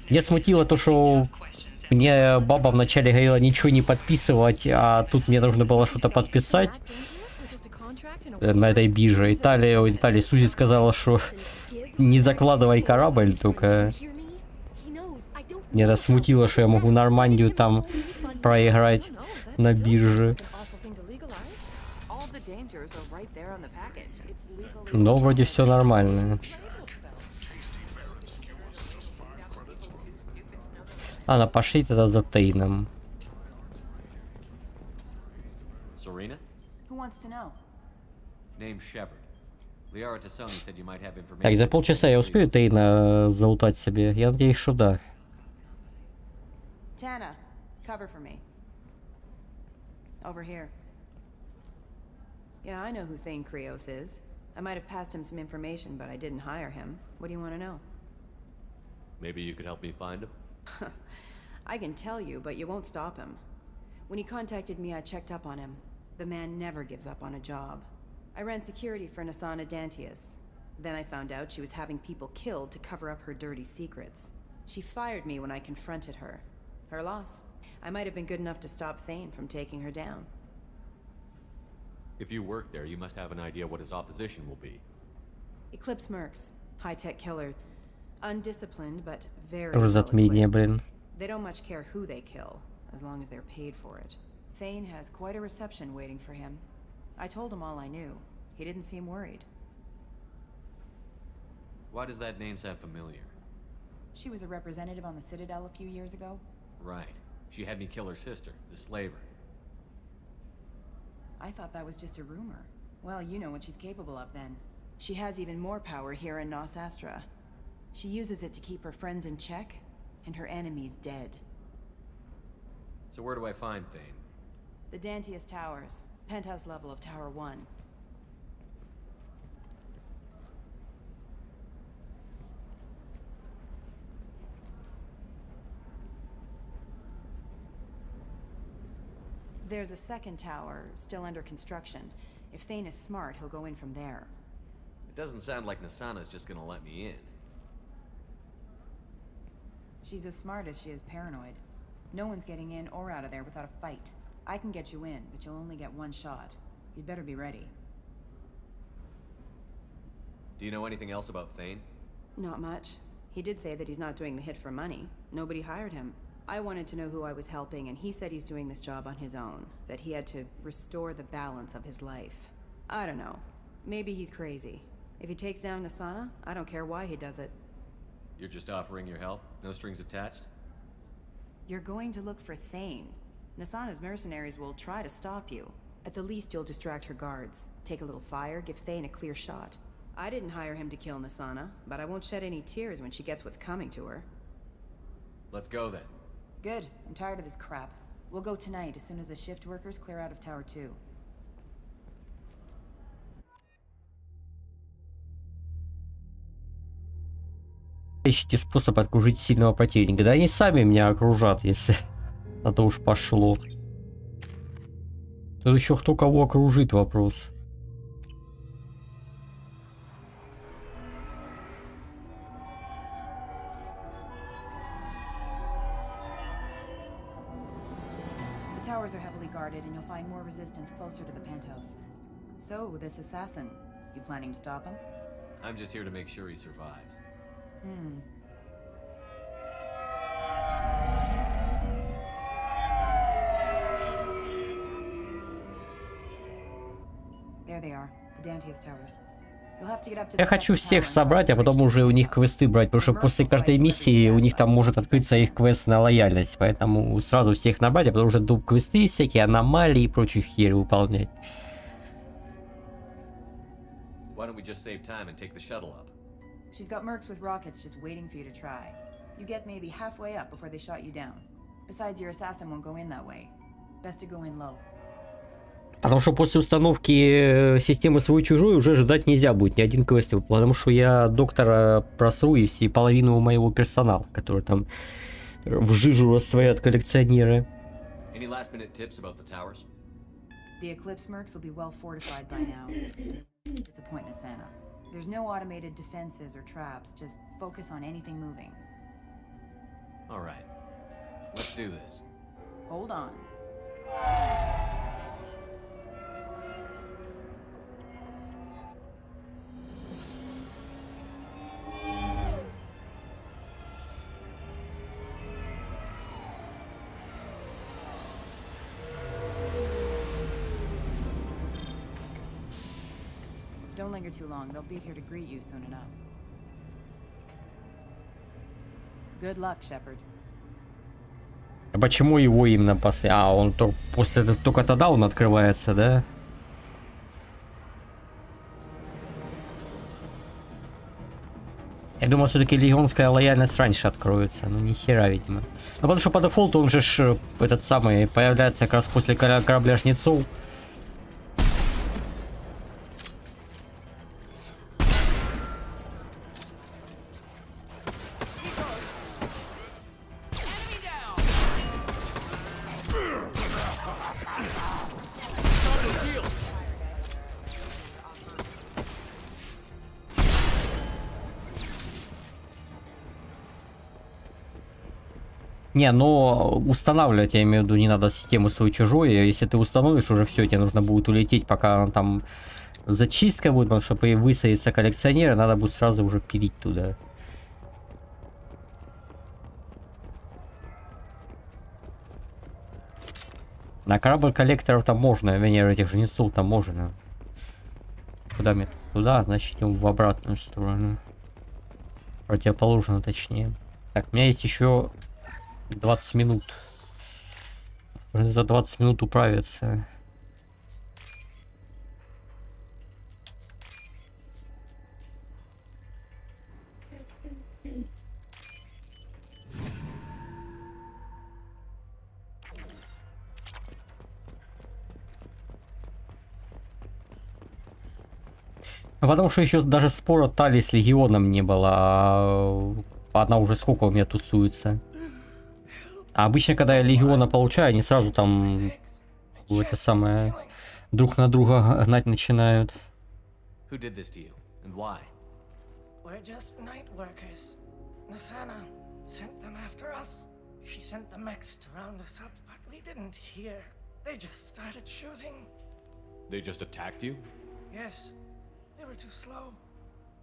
Меня смутило то, что мне баба вначале говорила ничего не подписывать, а тут мне нужно было что-то подписать на этой бирже. Италия Сузи сказала, что не закладывай корабль, только меня это смутило, что я могу Нормандию там проиграть на бирже. Но вроде все нормально. Ладно, пошли тогда за Тейном. Так, за полчаса я успею Тейна залутать себе? Я надеюсь, что да. Tana, cover for me. Over here. Yeah, I know who Thane Krios is. I might have passed him some information, but I didn't hire him. What do you want to know? Maybe you could help me find him? I can tell you, but you won't stop him. When he contacted me, I checked up on him. The man never gives up on a job. I ran security for Nasana Dantius. Then I found out she was having people killed to cover up her dirty secrets. She fired me when I confronted her. Her loss. I might have been good enough to stop Thane from taking her down. If you work there, you must have an idea what his opposition will be. Eclipse Mercs. High-tech killer. Undisciplined, but very Затмение, блин. They don't much care who they kill, as long as they're paid for it. Thane has quite a reception waiting for him. I told him all I knew. He didn't seem worried. Why does that name sound familiar? She was a representative on the Citadel a few years ago. Right. She had me kill her sister, the slaver. I thought that was just a rumor. Well, you know what she's capable of then. She has even more power here in Nos Astra. She uses it to keep her friends in check, and her enemies dead. So where do I find Thane? The Dantius Towers, penthouse level of Tower 1. There's a second tower, still under construction. If Thane is smart, he'll go in from there. It doesn't sound like Nasana's just gonna let me in. She's as smart as she is paranoid. No one's getting in or out of there without a fight. I can get you in, but you'll only get one shot. You'd better be ready. Do you know anything else about Thane? Not much. He did say that he's not doing the hit for money. Nobody hired him. I wanted to know who I was helping, and he said he's doing this job on his own. That he had to restore the balance of his life. I don't know. Maybe he's crazy. If he takes down Nasana, I don't care why he does it. You're just offering your help? No strings attached? You're going to look for Thane. Nasana's mercenaries will try to stop you. At the least, you'll distract her guards. Take a little fire, give Thane a clear shot. I didn't hire him to kill Nasana, but I won't shed any tears when she gets what's coming to her. Let's go then. Good. I'm tired of this crap. We'll go tonight as soon as the shift workers clear out of Tower 2. Ищите способ окружить сильного противника. Да они сами меня окружат, если на то уж пошло. Тут еще кто кого окружит, вопрос. The towers are heavily guarded, and you'll find more resistance closer to the penthouse. So, this assassin, you planning to stop him? I'm just here to make sure he survives. There they are, the Dantius towers. You'll have to get up to the Я хочу second всех tower and собрать, а потом уже у них квесты брать, потому что после каждой миссии у них там может открыться их квест на лояльность, поэтому сразу всех набрать, а потом уже дуб квесты, всякие аномалии и прочие херы выполнять. Why don't we just save time and take the shuttle up? She's got mercs with rockets just waiting for you to try. You get maybe halfway up before they shot you down. Besides, your assassin won't go in that way. Best to go in low. Потому что после установки системы свой-чужой уже ждать нельзя будет ни один квест, потому что я доктора просру и все половину моего персонала, который там в жижу растворят коллекционеры. Any last-minute tips about the towers? The Eclipse mercs will be well fortified by now. Disappoint Nasana. There's no automated defenses or traps, just focus on anything moving. All right. Let's do this. Hold on. Don't linger too long. They'll be here to greet you soon enough. Good luck, Shepard. А почему его именно после? А, он после только тогда он открывается, да? Я думал, все-таки легионская лояльность раньше откроется, ну ни хера, видимо. Ну потому что по дефолту он же этот самый появляется как раз после корабля жнецов. Не, но устанавливать, я имею в виду, не надо систему свой-чужой. Если ты установишь, уже все, тебе нужно будет улететь, пока там зачистка будет, потому что высадится коллекционеры, надо будет сразу уже пилить туда. На корабль коллекторов там можно, вернее, этих жнецов там можно. Куда мне? Туда, значит, идем в обратную сторону. Противоположно, точнее. Так, у меня есть еще 20 минут. Можно за 20 минут управиться. Ну, потому что еще даже спора Тали с Легионом не было, а она уже сколько у меня тусуется. А обычно, когда я Легиона получаю, они сразу там это самое друг на друга гнать начинают. Who did this to you and why? We're just night workers. Nasana, sent them after us. She sent the mechs to round us up, but we didn't hear. They just started shooting. They just attacked you? Yes, they were too slow.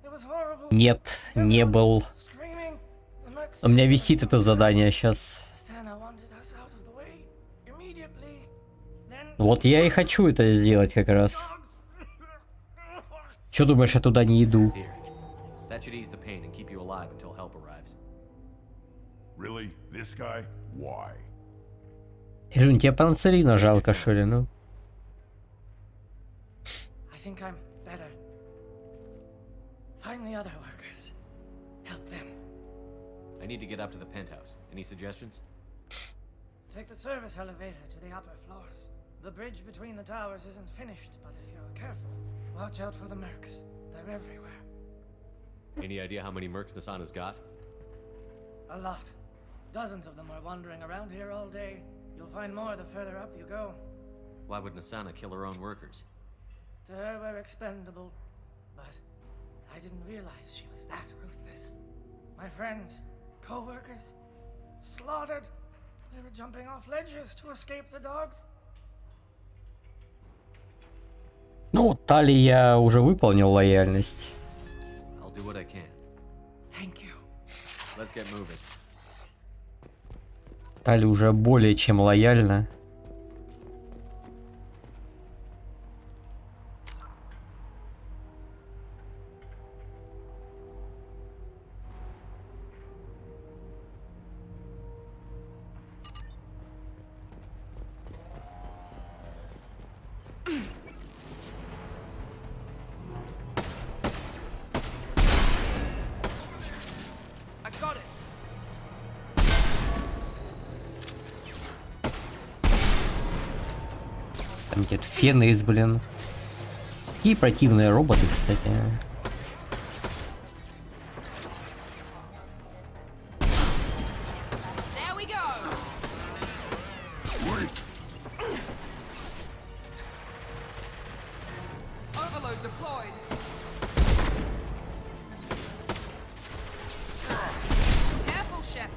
It was horrible. Нет, не был. Screaming. The mechs. У меня висит это задание сейчас. Santa wanted us out of the way immediately. Then Вот я и хочу это сделать как раз. Чё думаешь, я туда не иду? Here. That should ease the pain and keep you alive until help arrives. Really? This guy? Why? Жень, тебе панцирина жалко, что ли, ну? I think I'm better. Find the other workers. Help them. I need to get up to the penthouse. Any suggestions? Take the service elevator to the upper floors. The bridge between the towers isn't finished, but if you're careful, watch out for the mercs. They're everywhere. Any idea how many mercs Nasana's got? A lot. Dozens of them are wandering around here all day. You'll find more the further up you go. Why would Nasana kill her own workers? To her, we're expendable. But I didn't realize she was that ruthless. My friends, co-workers, slaughtered. They were jumping off ledges to escape the dogs. Ну, Тали я уже выполнил лояльность. I'll do what I can. Thank you. Let's get moving. Тали уже более чем лояльна. Там где-то фены, блин. Какие противные роботы, кстати.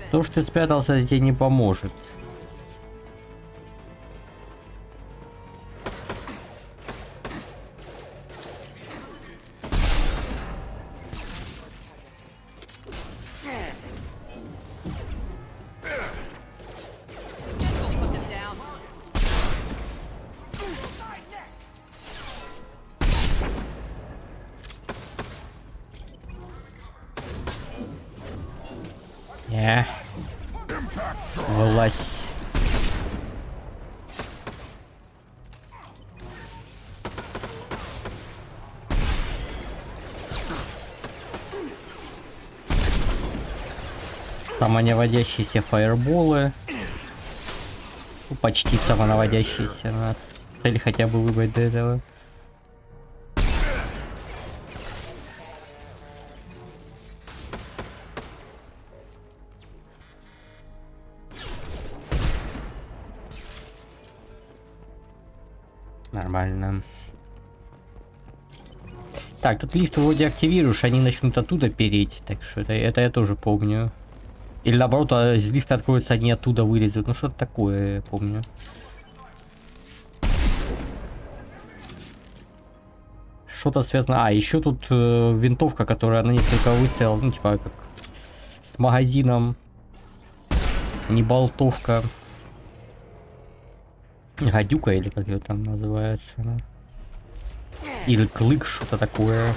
То, что ты спрятался, тебе не поможет. Вылазь. Самонаводящиеся фаерболы. Ну, почти самонаводящиеся. Надо цель хотя бы выбрать до этого. Нормально. Так, тут лифт вроде активируешь, они начнут оттуда переть. Так что это я тоже помню. Или наоборот, из лифта откроются, они оттуда вылезут. Ну что-то такое, я помню. Что-то связано. А, еще тут винтовка, которая на несколько выстрелов, ну типа как с магазином. Не болтовка. Гадюка или как ее там называется. Да? Или клык, что-то такое.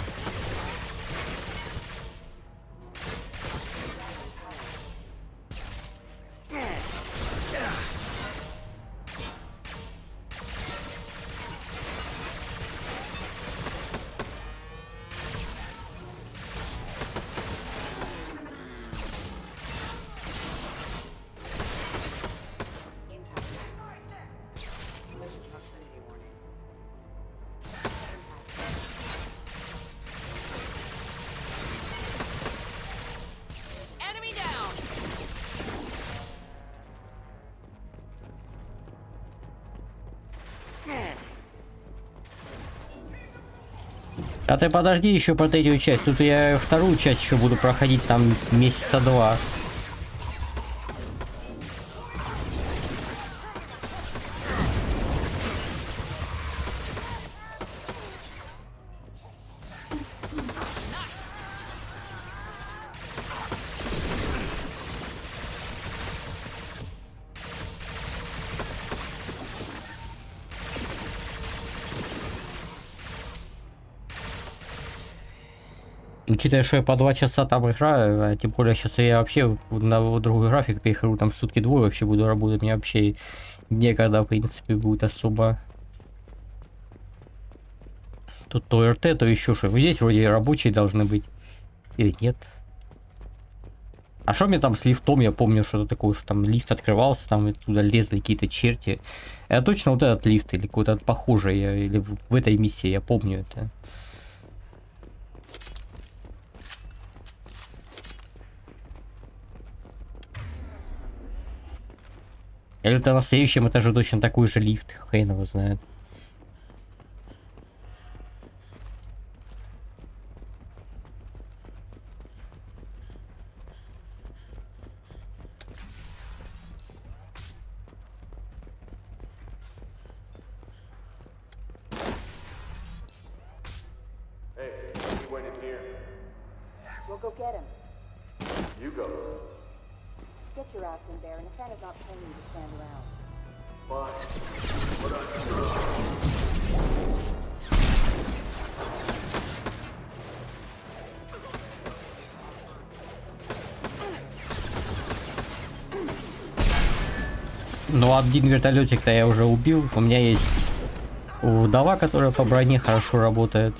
А ты подожди еще про третью часть. Тут я вторую часть еще буду проходить там месяца 2. Учитывая, что я по 2 часа там играю, а тем более сейчас я вообще на другой график перехожу, там сутки двое вообще буду работать, мне вообще некогда, в принципе, будет особо. Тут то РТ, то еще что. Здесь вроде рабочие должны быть. Или нет? А что мне там с лифтом? Я помню что-то такое, что там лифт открывался, там и туда лезли какие-то черти. Это точно вот этот лифт или какой-то похожий, или в этой миссии, я помню это. Или это на следующем этаже точно такой же лифт, хрен его знает. We'll go get him. You go. Get your ass in there, and the fan is not paying you to stand around. Fine. What on Ну, один вертолетик-то я уже убил. У меня есть вдова, которая по броне хорошо работает.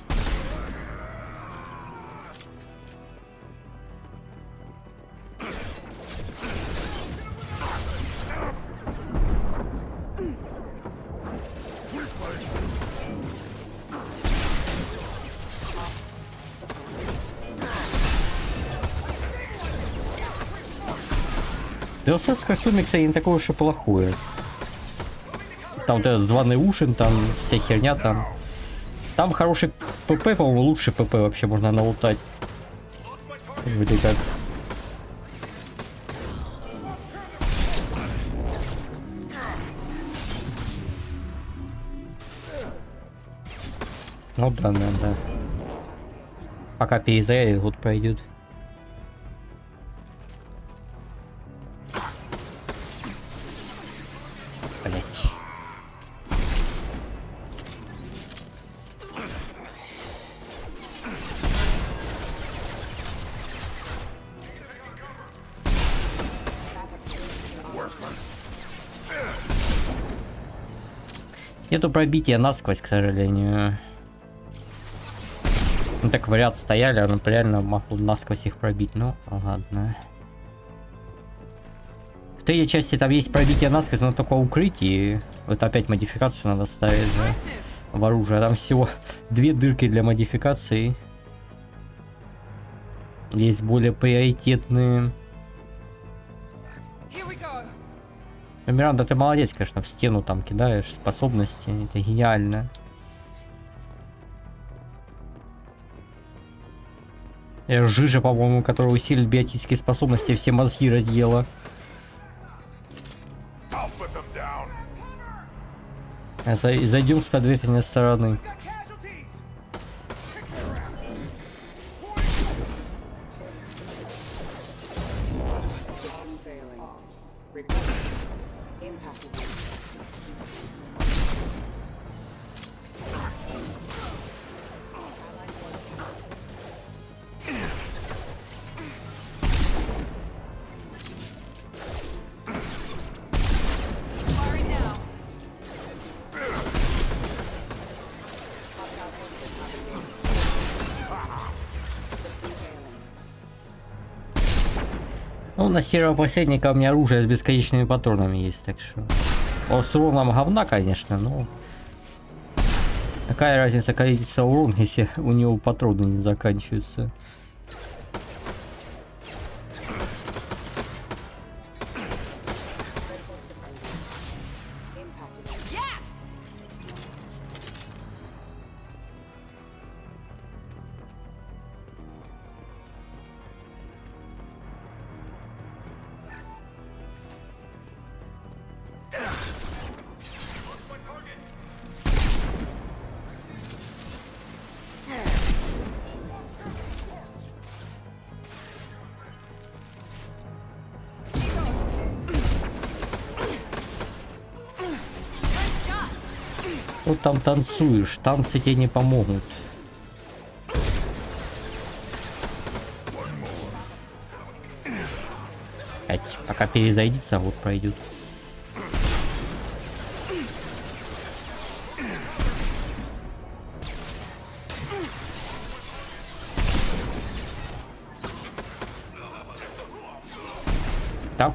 DLC с костюмом, кстати, не такое уж и плохое. Там вот этот званый ушин, там вся херня там. Там хороший ПП, по-моему, лучший ПП вообще можно налутать. Вроде как. Ну да, да. Пока перезарядит, вот пройдет. Нету пробития насквозь, к сожалению. Ну так в ряд стояли, а ну реально могу насквозь их пробить. Ну, ладно. В третьей части там есть пробитие насквозь, но только укрытие. Вот опять модификацию надо ставить, да, в оружие. Там всего 2 дырки для модификации. Есть более приоритетные. Миранда, ты молодец, конечно, в стену там кидаешь способности, это гениально. Жижа, по-моему, которая усилит биотические способности, все мозги разъела. Зайдем с подветренной стороны. Ну, на серого посредника у меня оружие с бесконечными патронами есть, так что... Он с уроном говна, конечно, но... Какая разница, количество урона, если у него патроны не заканчиваются. Вот там танцуешь, танцы тебе не помогут. Пока перезарядится, год пройдет. Так,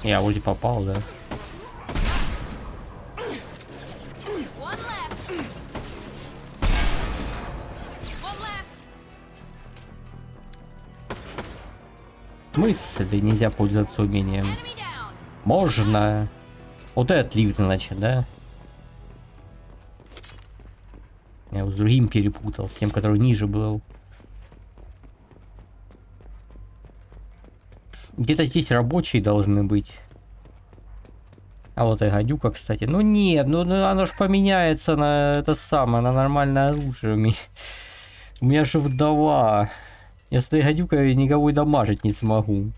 я вроде попал, да. В смысле нельзя пользоваться умением? Можно. Вот и отлично, значит, да? Я вот с другим перепутал, с тем, который ниже был. Где-то здесь рабочие должны быть. А вот и гадюка, кстати. Ну нет, ну оно ж поменяется на это самое, на нормальное оружие. У меня же вдова. Я с этой гадюкой никого и дамажить не смогу.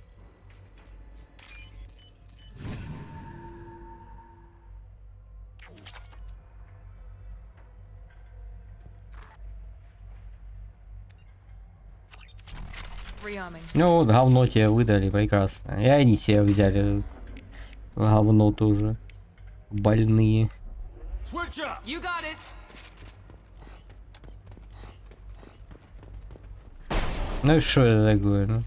Ну вот, говно тебе выдали, прекрасно. И они себе взяли говно тоже. Больные. Ну и что это такое, ну?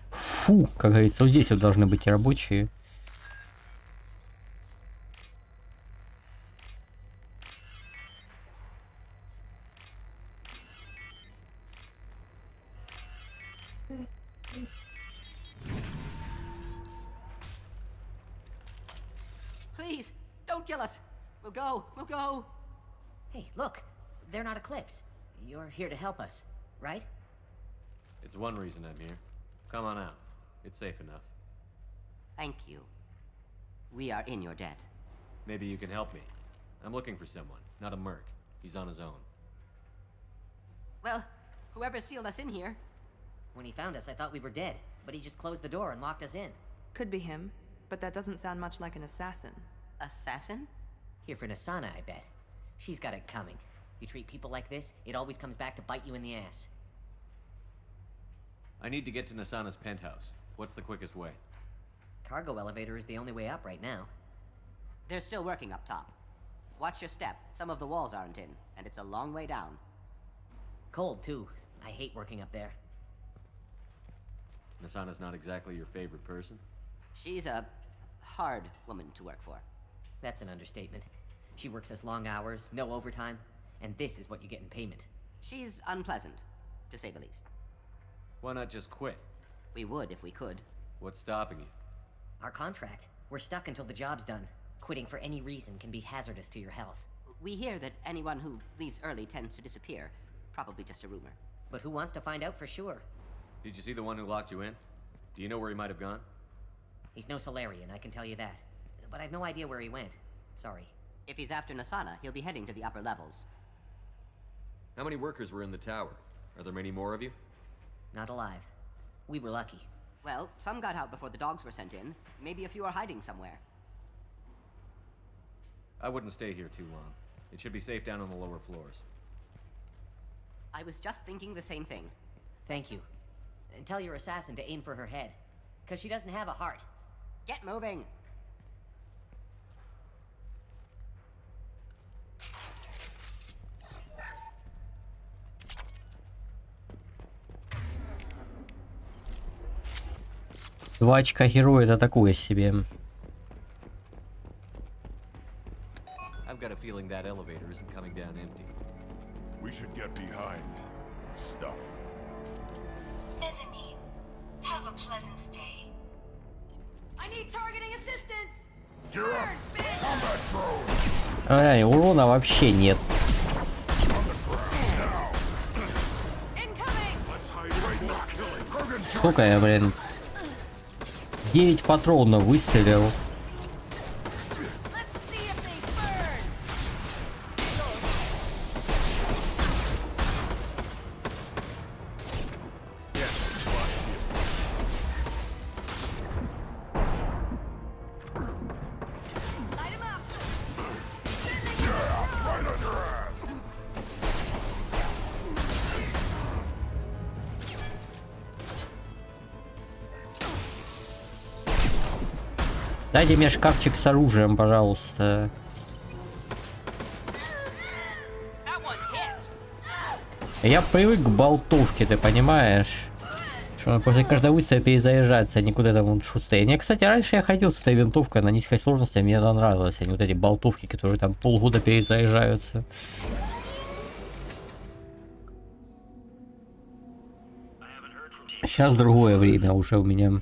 Фу, как говорится, вот здесь вот должны быть и рабочие. Please, don't kill us. We'll go. We'll go. Hey, look. They're not Eclipse. You're here to help us, right? It's one reason I'm here. Come on out. It's safe enough. Thank you. We are in your debt. Maybe you can help me. I'm looking for someone, not a merc. He's on his own. Well, whoever sealed us in here. When he found us, I thought we were dead, but he just closed the door and locked us in. Could be him, but that doesn't sound much like an assassin. Assassin? Here for Nasana, I bet. She's got it coming. You treat people like this, it always comes back to bite you in the ass. I need to get to Nasana's penthouse. What's the quickest way? Cargo elevator is the only way up right now. They're still working up top. Watch your step. Some of the walls aren't in, and it's a long way down. Cold, too. I hate working up there. Nasana's not exactly your favorite person? She's a hard woman to work for. That's an understatement. She works us long hours, no overtime, and this is what you get in payment. She's unpleasant, to say the least. Why not just quit? We would if we could. What's stopping you? Our contract. We're stuck until the job's done. Quitting for any reason can be hazardous to your health. We hear that anyone who leaves early tends to disappear. Probably just a rumor. But who wants to find out for sure? Did you see the one who locked you in? Do you know where he might have gone? He's no Solarian, I can tell you that. But I've no idea where he went. Sorry. If he's after Nasana, he'll be heading to the upper levels. How many workers were in the tower? Are there many more of you? Not alive. We were lucky. Well, some got out before the dogs were sent in. Maybe a few are hiding somewhere. I wouldn't stay here too long. It should be safe down on the lower floors. I was just thinking the same thing. Thank you. And tell your assassin to aim for her head. Because she doesn't have a heart. Get moving! Два очка героя это такое себе. I've got a feeling that elevator isn't coming down empty. We should get behind stuff. Ebony, have a pleasant stay. I need targeting assistance! You're up! Combat drone! Ай, урона вообще нет. Сколько я, блин? 9 патронов выстрелил. Дайте мне шкафчик с оружием, пожалуйста. Я привык к болтовке, ты понимаешь? Что он после каждой выстрела перезаряжается, а никуда там он шустее. Не, кстати, раньше я ходил с этой винтовкой на низкой сложности, мне она нравилась. А не вот эти болтовки, которые там полгода перезаряжаются. Сейчас другое время уже у меня.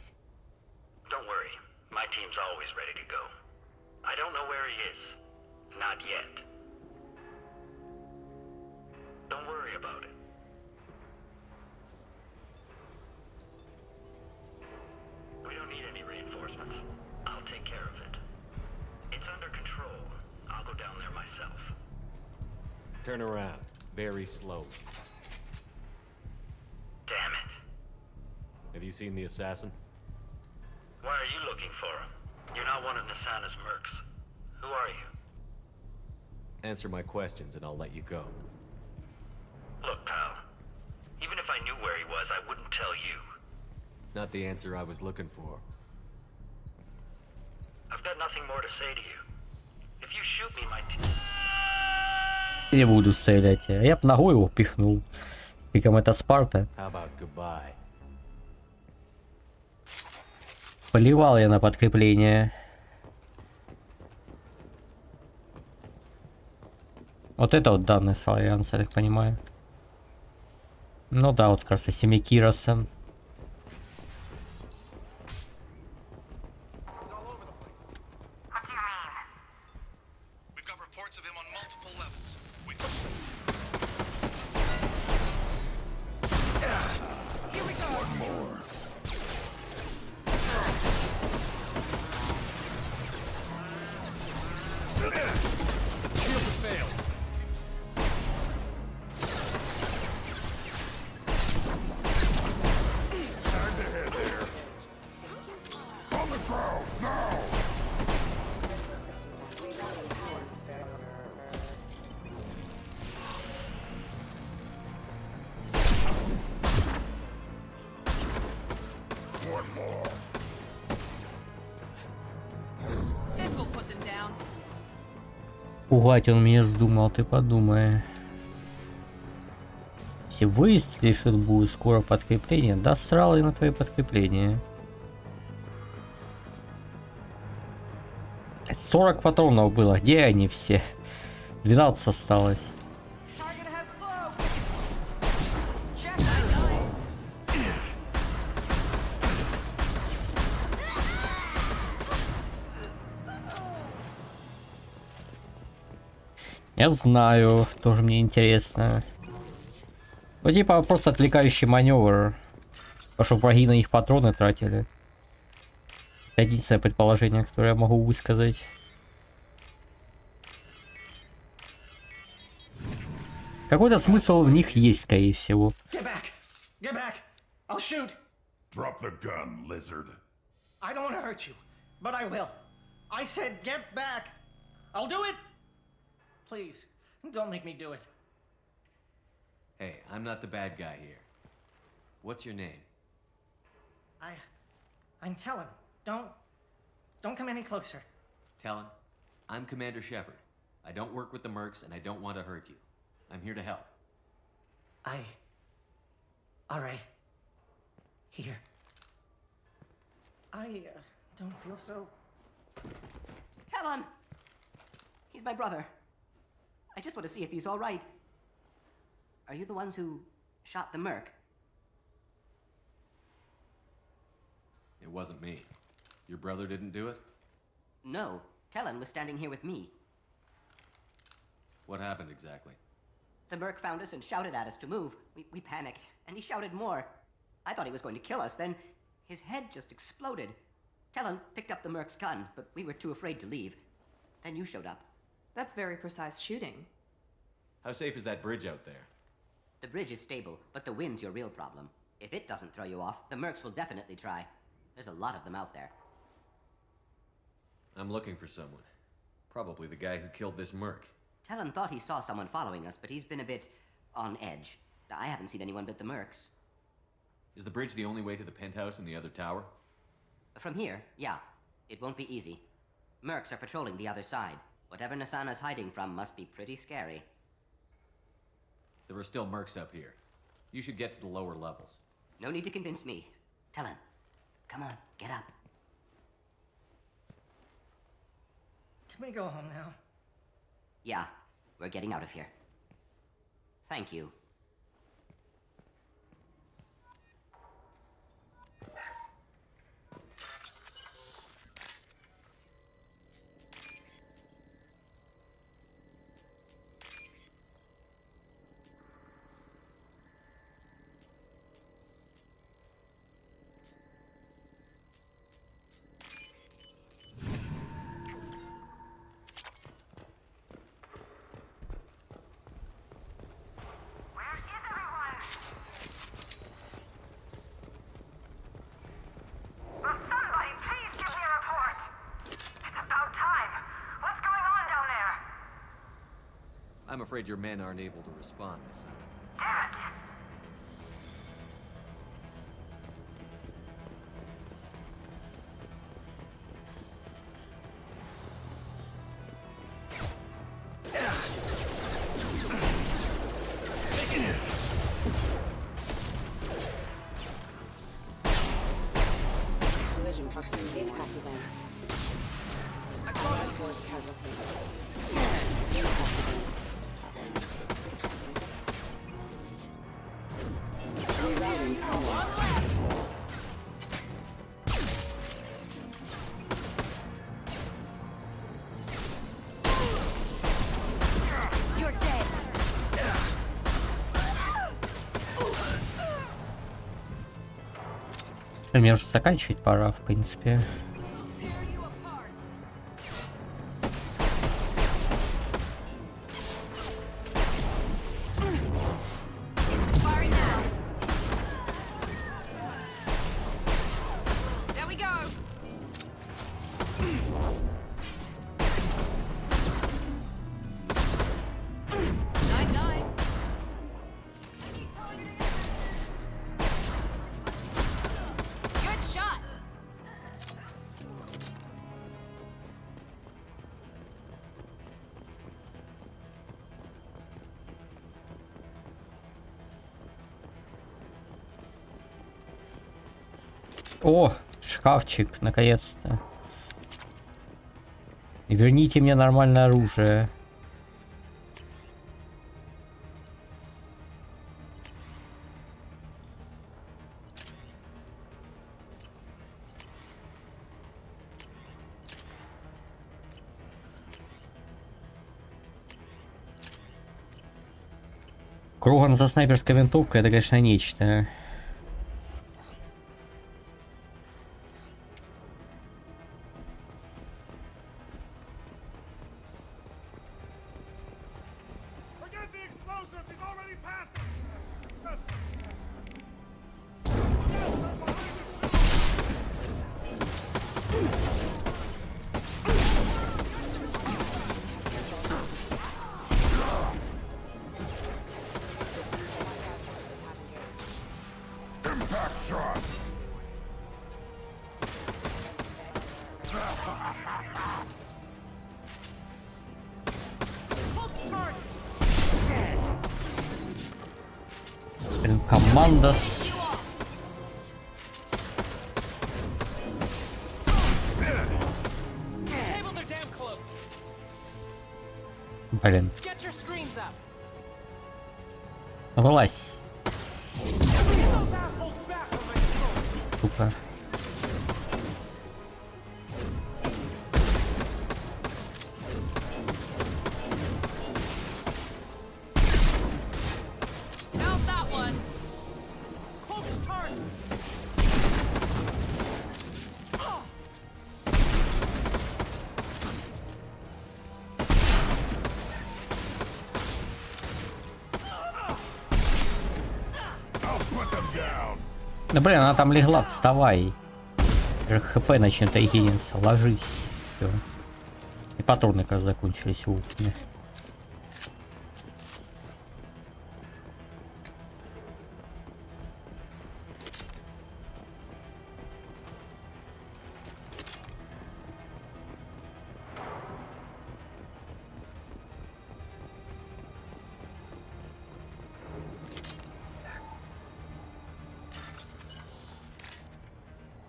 Turn around, very slowly. Damn it. Have you seen the assassin? Why are you looking for him? You're not one of Nasana's mercs. Who are you? Answer my questions and I'll let you go. Look, pal. Even if I knew where he was, I wouldn't tell you. Not the answer I was looking for. I've got nothing more to say to you. If you shoot me, my Не буду стрелять. Я б ногой его пихнул. Пиком это Спарта. Поливал я на подкрепление. Вот это вот данные с Альянса, я так понимаю. Ну да, вот как раз и 7 Кироса. Пугать он меня вздумал, ты подумай. Все выстрелили, что будет скоро подкрепление. Да срал и на твои подкрепления. 40 патронов было. Где они все? 12 осталось. Я знаю, тоже мне интересно. Ну типа просто отвлекающий маневр. Потому что враги на них патроны тратили. Это единственное предположение, которое я могу высказать. Какой-то смысл в них есть, скорее всего. Get back! Get back! I'll shoot! Drop the gun, lizard. I don't want to hurt you, but I will. I said get back! I'll do it! Please, don't make me do it. Hey, I'm not the bad guy here. What's your name? I'm Talon. Don't come any closer. Talon, I'm Commander Shepard. I don't work with the mercs and I don't want to hurt you. I'm here to help. All right. Here. I don't feel so... Talon! He's my brother. I just want to see if he's all right. Are you the ones who shot the merc? It wasn't me. Your brother didn't do it? No. Talon was standing here with me. What happened exactly? The merc found us and shouted at us to move. We panicked, and he shouted more. I thought he was going to kill us, then his head just exploded. Talon picked up the merc's gun, but we were too afraid to leave. Then you showed up. That's very precise shooting. How safe is that bridge out there? The bridge is stable, but the wind's your real problem. If it doesn't throw you off, the mercs will definitely try. There's a lot of them out there. I'm looking for someone. Probably the guy who killed this merc. Talon thought he saw someone following us, but he's been a bit on edge. I haven't seen anyone but the mercs. Is the bridge the only way to the penthouse and the other tower? From here, yeah. It won't be easy. Mercs are patrolling the other side. Whatever Nasana's hiding from must be pretty scary. There are still mercs up here. You should get to the lower levels. No need to convince me. Tell him. Come on, get up. Can we go home now? Yeah, we're getting out of here. Thank you. I'm afraid your men aren't able to respond, Nasana. Collision proximity impact event. Onboard casualty. Impact event. Rerouting power. You're dead. Мне уже заканчивать пора, в принципе. О, шкафчик, наконец-то. И верните мне нормальное оружие. Кругом за снайперской винтовкой, это, конечно, нечто. Командос. Блин. Вылазь. Сука. Да блин, она там легла, вставай. ХП начнет айгениться, ложись. Все. И патроны как раз закончились у меня.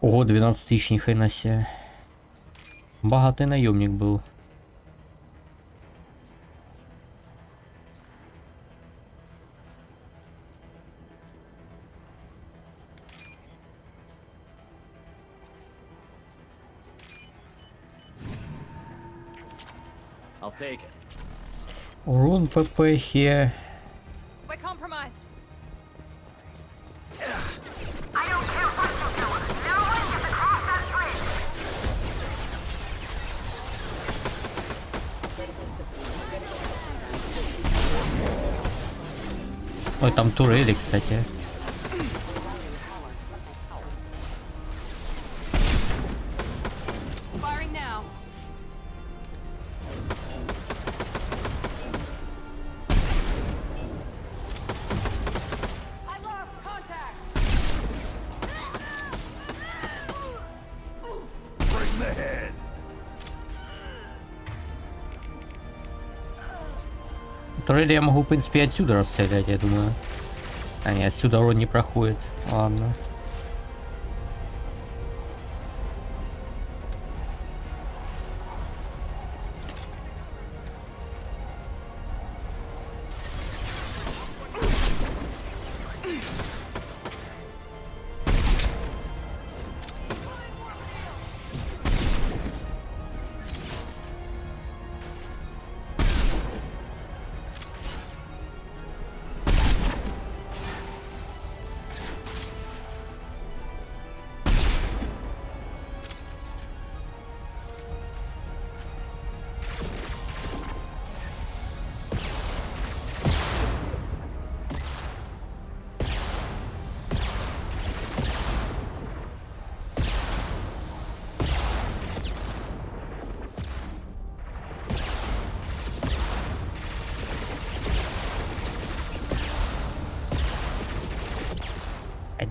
Ого, 12 тысяч, ни хрена себе. Богатый наемник был. I'll take it. Урон ПП here. We're compromised. Ой, там турели, кстати. Firing now. I've lost contact. Bring the head. Турели я могу, в принципе, отсюда расстрелять, я думаю. А, нет, отсюда урон не проходит. Ладно.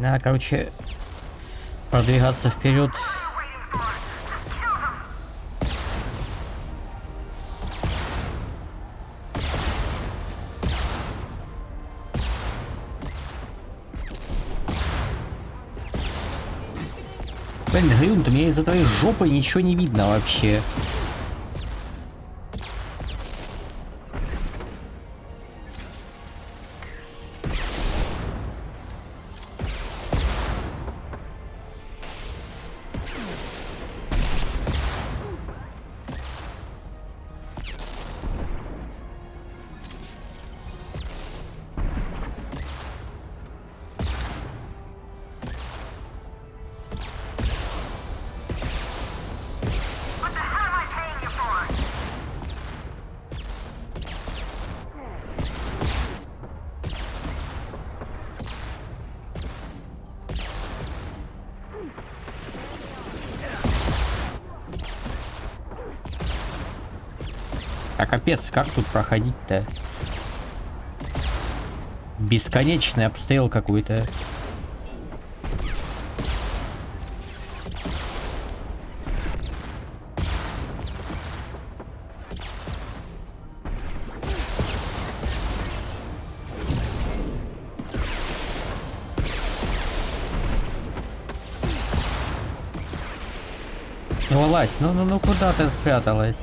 Надо, короче, продвигаться вперед. Блин, Грюнт, мне из-за твоей жопы ничего не видно вообще. А капец, как тут проходить-то? Бесконечный обстрел какой-то. Ну вылазь, ну куда ты спряталась?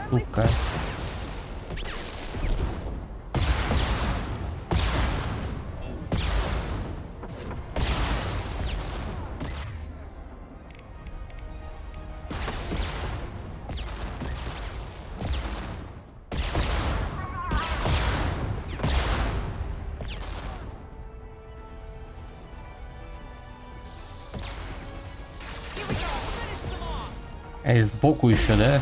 Сука. Эй, сбоку еще, да?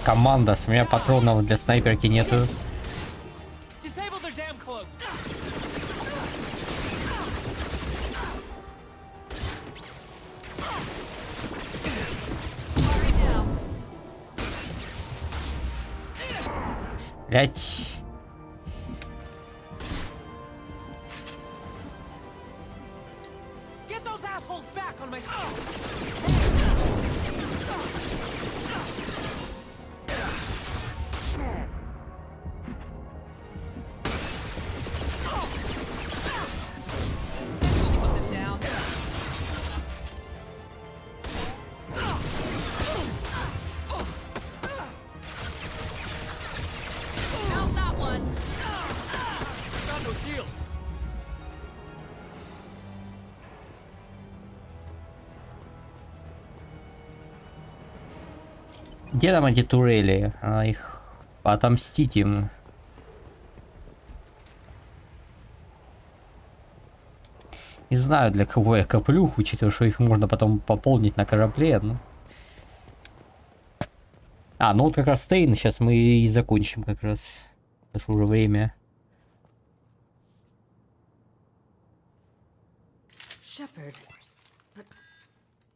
Команда, с меня патронов для снайперки нету. Блять. Где там эти турели? А, их отомстить им. Не знаю, для кого я коплю, учитывая, что их можно потом пополнить на корабле. Ну. А, ну вот как раз Стейн, сейчас мы и закончим как раз. Потому что уже время. Shepard, but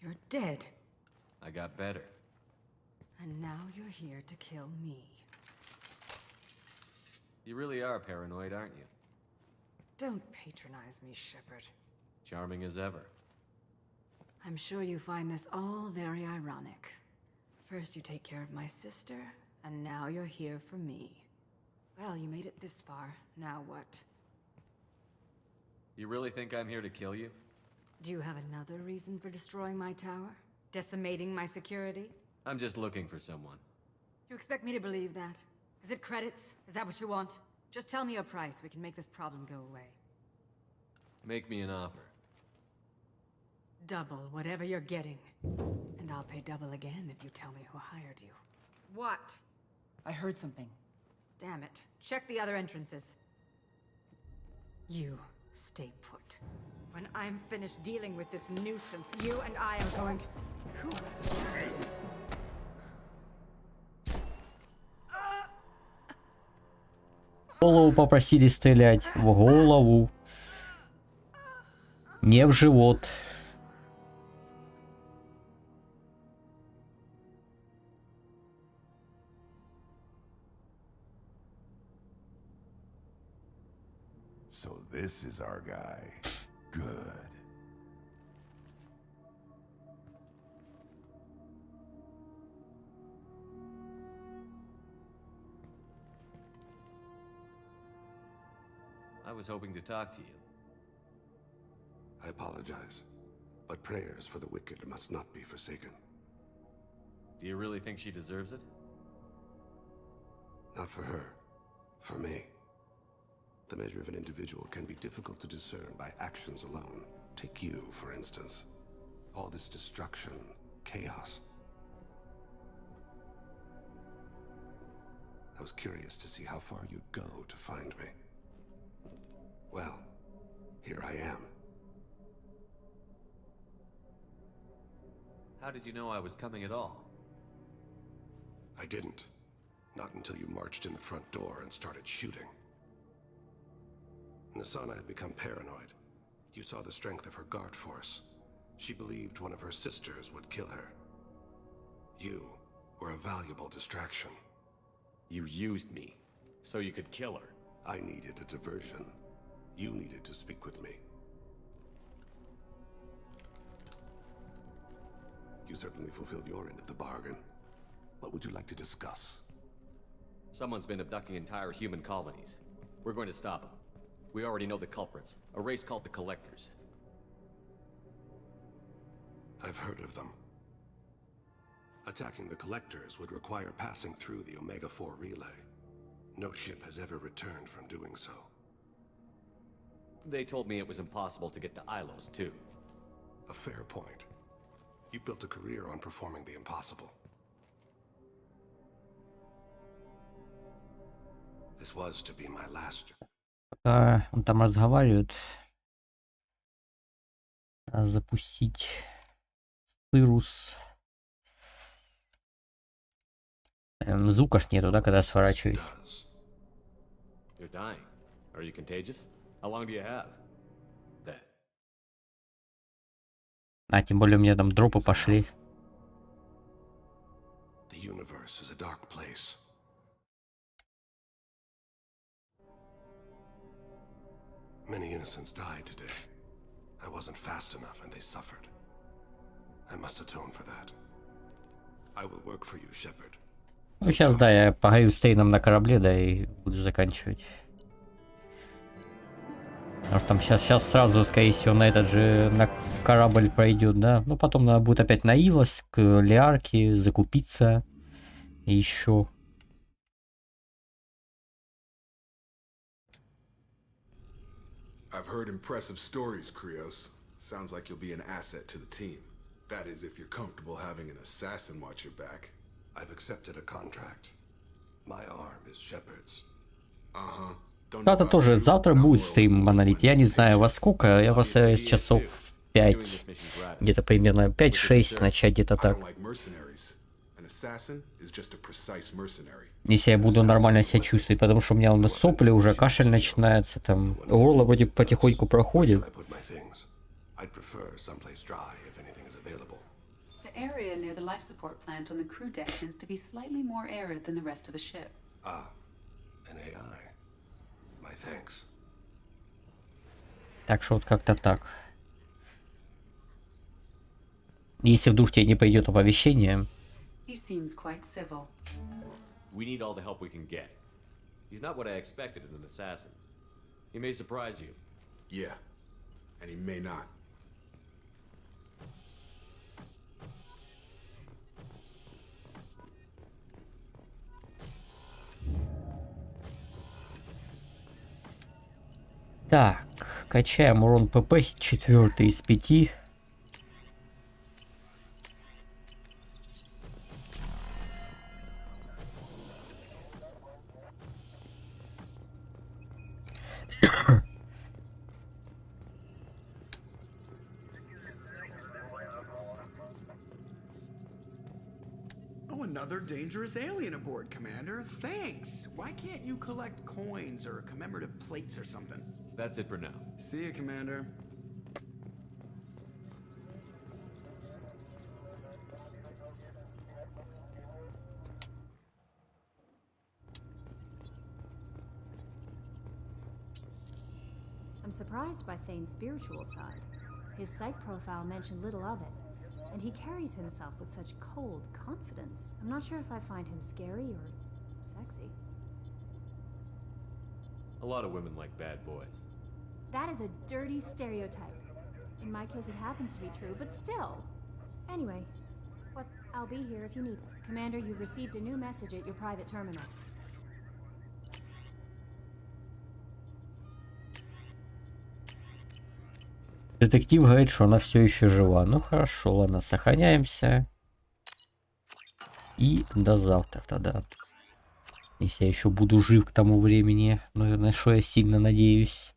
you're dead. I got better. And now you're here to kill me. You really are paranoid, aren't you? Don't patronize me, Shepard. Charming as ever. I'm sure you find this all very ironic. First you take care of my sister, and now you're here for me. Well, you made it this far. Now what? You really think I'm here to kill you? Do you have another reason for destroying my tower? Decimating my security? I'm just looking for someone. You expect me to believe that? Is it credits? Is that what you want? Just tell me your price. We can make this problem go away. Make me an offer. Double whatever you're getting. And I'll pay double again if you tell me who hired you. What? I heard something. Damn it. Check the other entrances. You stay put. When I'm finished dealing with this nuisance, you and I are going to... Who? В голову попросили стрелять. В голову. Не в живот. So this is our guy. Good. I was hoping to talk to you. I apologize, but prayers for the wicked must not be forsaken. Do you really think she deserves it? Not for her. For me. The measure of an individual can be difficult to discern by actions alone. Take you, for instance. All this destruction, chaos. I was curious to see how far you'd go to find me. Well, here I am. How did you know I was coming at all? I didn't. Not until you marched in the front door and started shooting. Nasana had become paranoid. You saw the strength of her guard force. She believed one of her sisters would kill her. You were a valuable distraction. You used me, so you could kill her. I needed a diversion. You needed to speak with me. You certainly fulfilled your end of the bargain. What would you like to discuss? Someone's been abducting entire human colonies. We're going to stop them. We already know the culprits, a race called the Collectors. I've heard of them. Attacking the Collectors would require passing through the Omega-4 relay. No ship has ever returned from doing so. They told me it was impossible to get to Ilos, too. A fair point. You built a career on performing the impossible. This was to be my last job. Пока он там разговаривает, запустить Сырус. Звука ж нету, да, когда сворачиваюсь. You're dying. Are you contagious? How long do you have? That. А, тем более у меня там дропы пошли. The universe is a dark place. Many innocents died today. I wasn't fast enough and they suffered. I must atone for that. I will work for you, Shepard. Ну, сейчас, да, я поговорю с Стейном на корабле, да, и буду заканчивать. Потому что там сейчас сразу, скорее всего, на этот же на корабль пройдет, да. Ну, потом надо будет опять на Илос, к Лиарке, закупиться. И еще. I've heard impressive stories, Krios. Sounds like you'll be an asset to the team. That is, if you're comfortable having an assassin watch your back. I've accepted a contract. My arm is Shepard's. Это тоже завтра будет стрим Монолит. Я не знаю во сколько, я постараюсь часов 5. Где-то примерно 5-6 начать где-то так. Если я буду нормально себя чувствовать, потому что у меня на сопли уже, кашель начинается, там горло вроде потихоньку проходит. The area near the life support plant on the crew deck tends to be slightly more arid than the rest of the ship. Ah, an AI. My thanks. Так что вот как-то так. Если вдруг тебе не пойдет оповещение. He seems quite civil. We need all the help we can get. He's not what I expected in an assassin. He may surprise you. Yeah, and he may not. Так, качаем урон ПП 4 из 5. Another dangerous alien aboard, Commander. Thanks. Why can't you collect coins or commemorative plates or something? That's it for now. See you, Commander. I'm surprised by Thane's spiritual side. His psych profile mentioned little of it. And he carries himself with such cold confidence. I'm not sure if I find him scary or sexy. A lot of women like bad boys. That is a dirty stereotype. In my case, it happens to be true, but still. Anyway, I'll be here if you need it. Commander, you've received a new message at your private terminal. Детектив говорит, что она все еще жива. Ну хорошо, ладно, сохраняемся. И до завтра тогда. Если я еще буду жив к тому времени. Наверное, что я сильно надеюсь.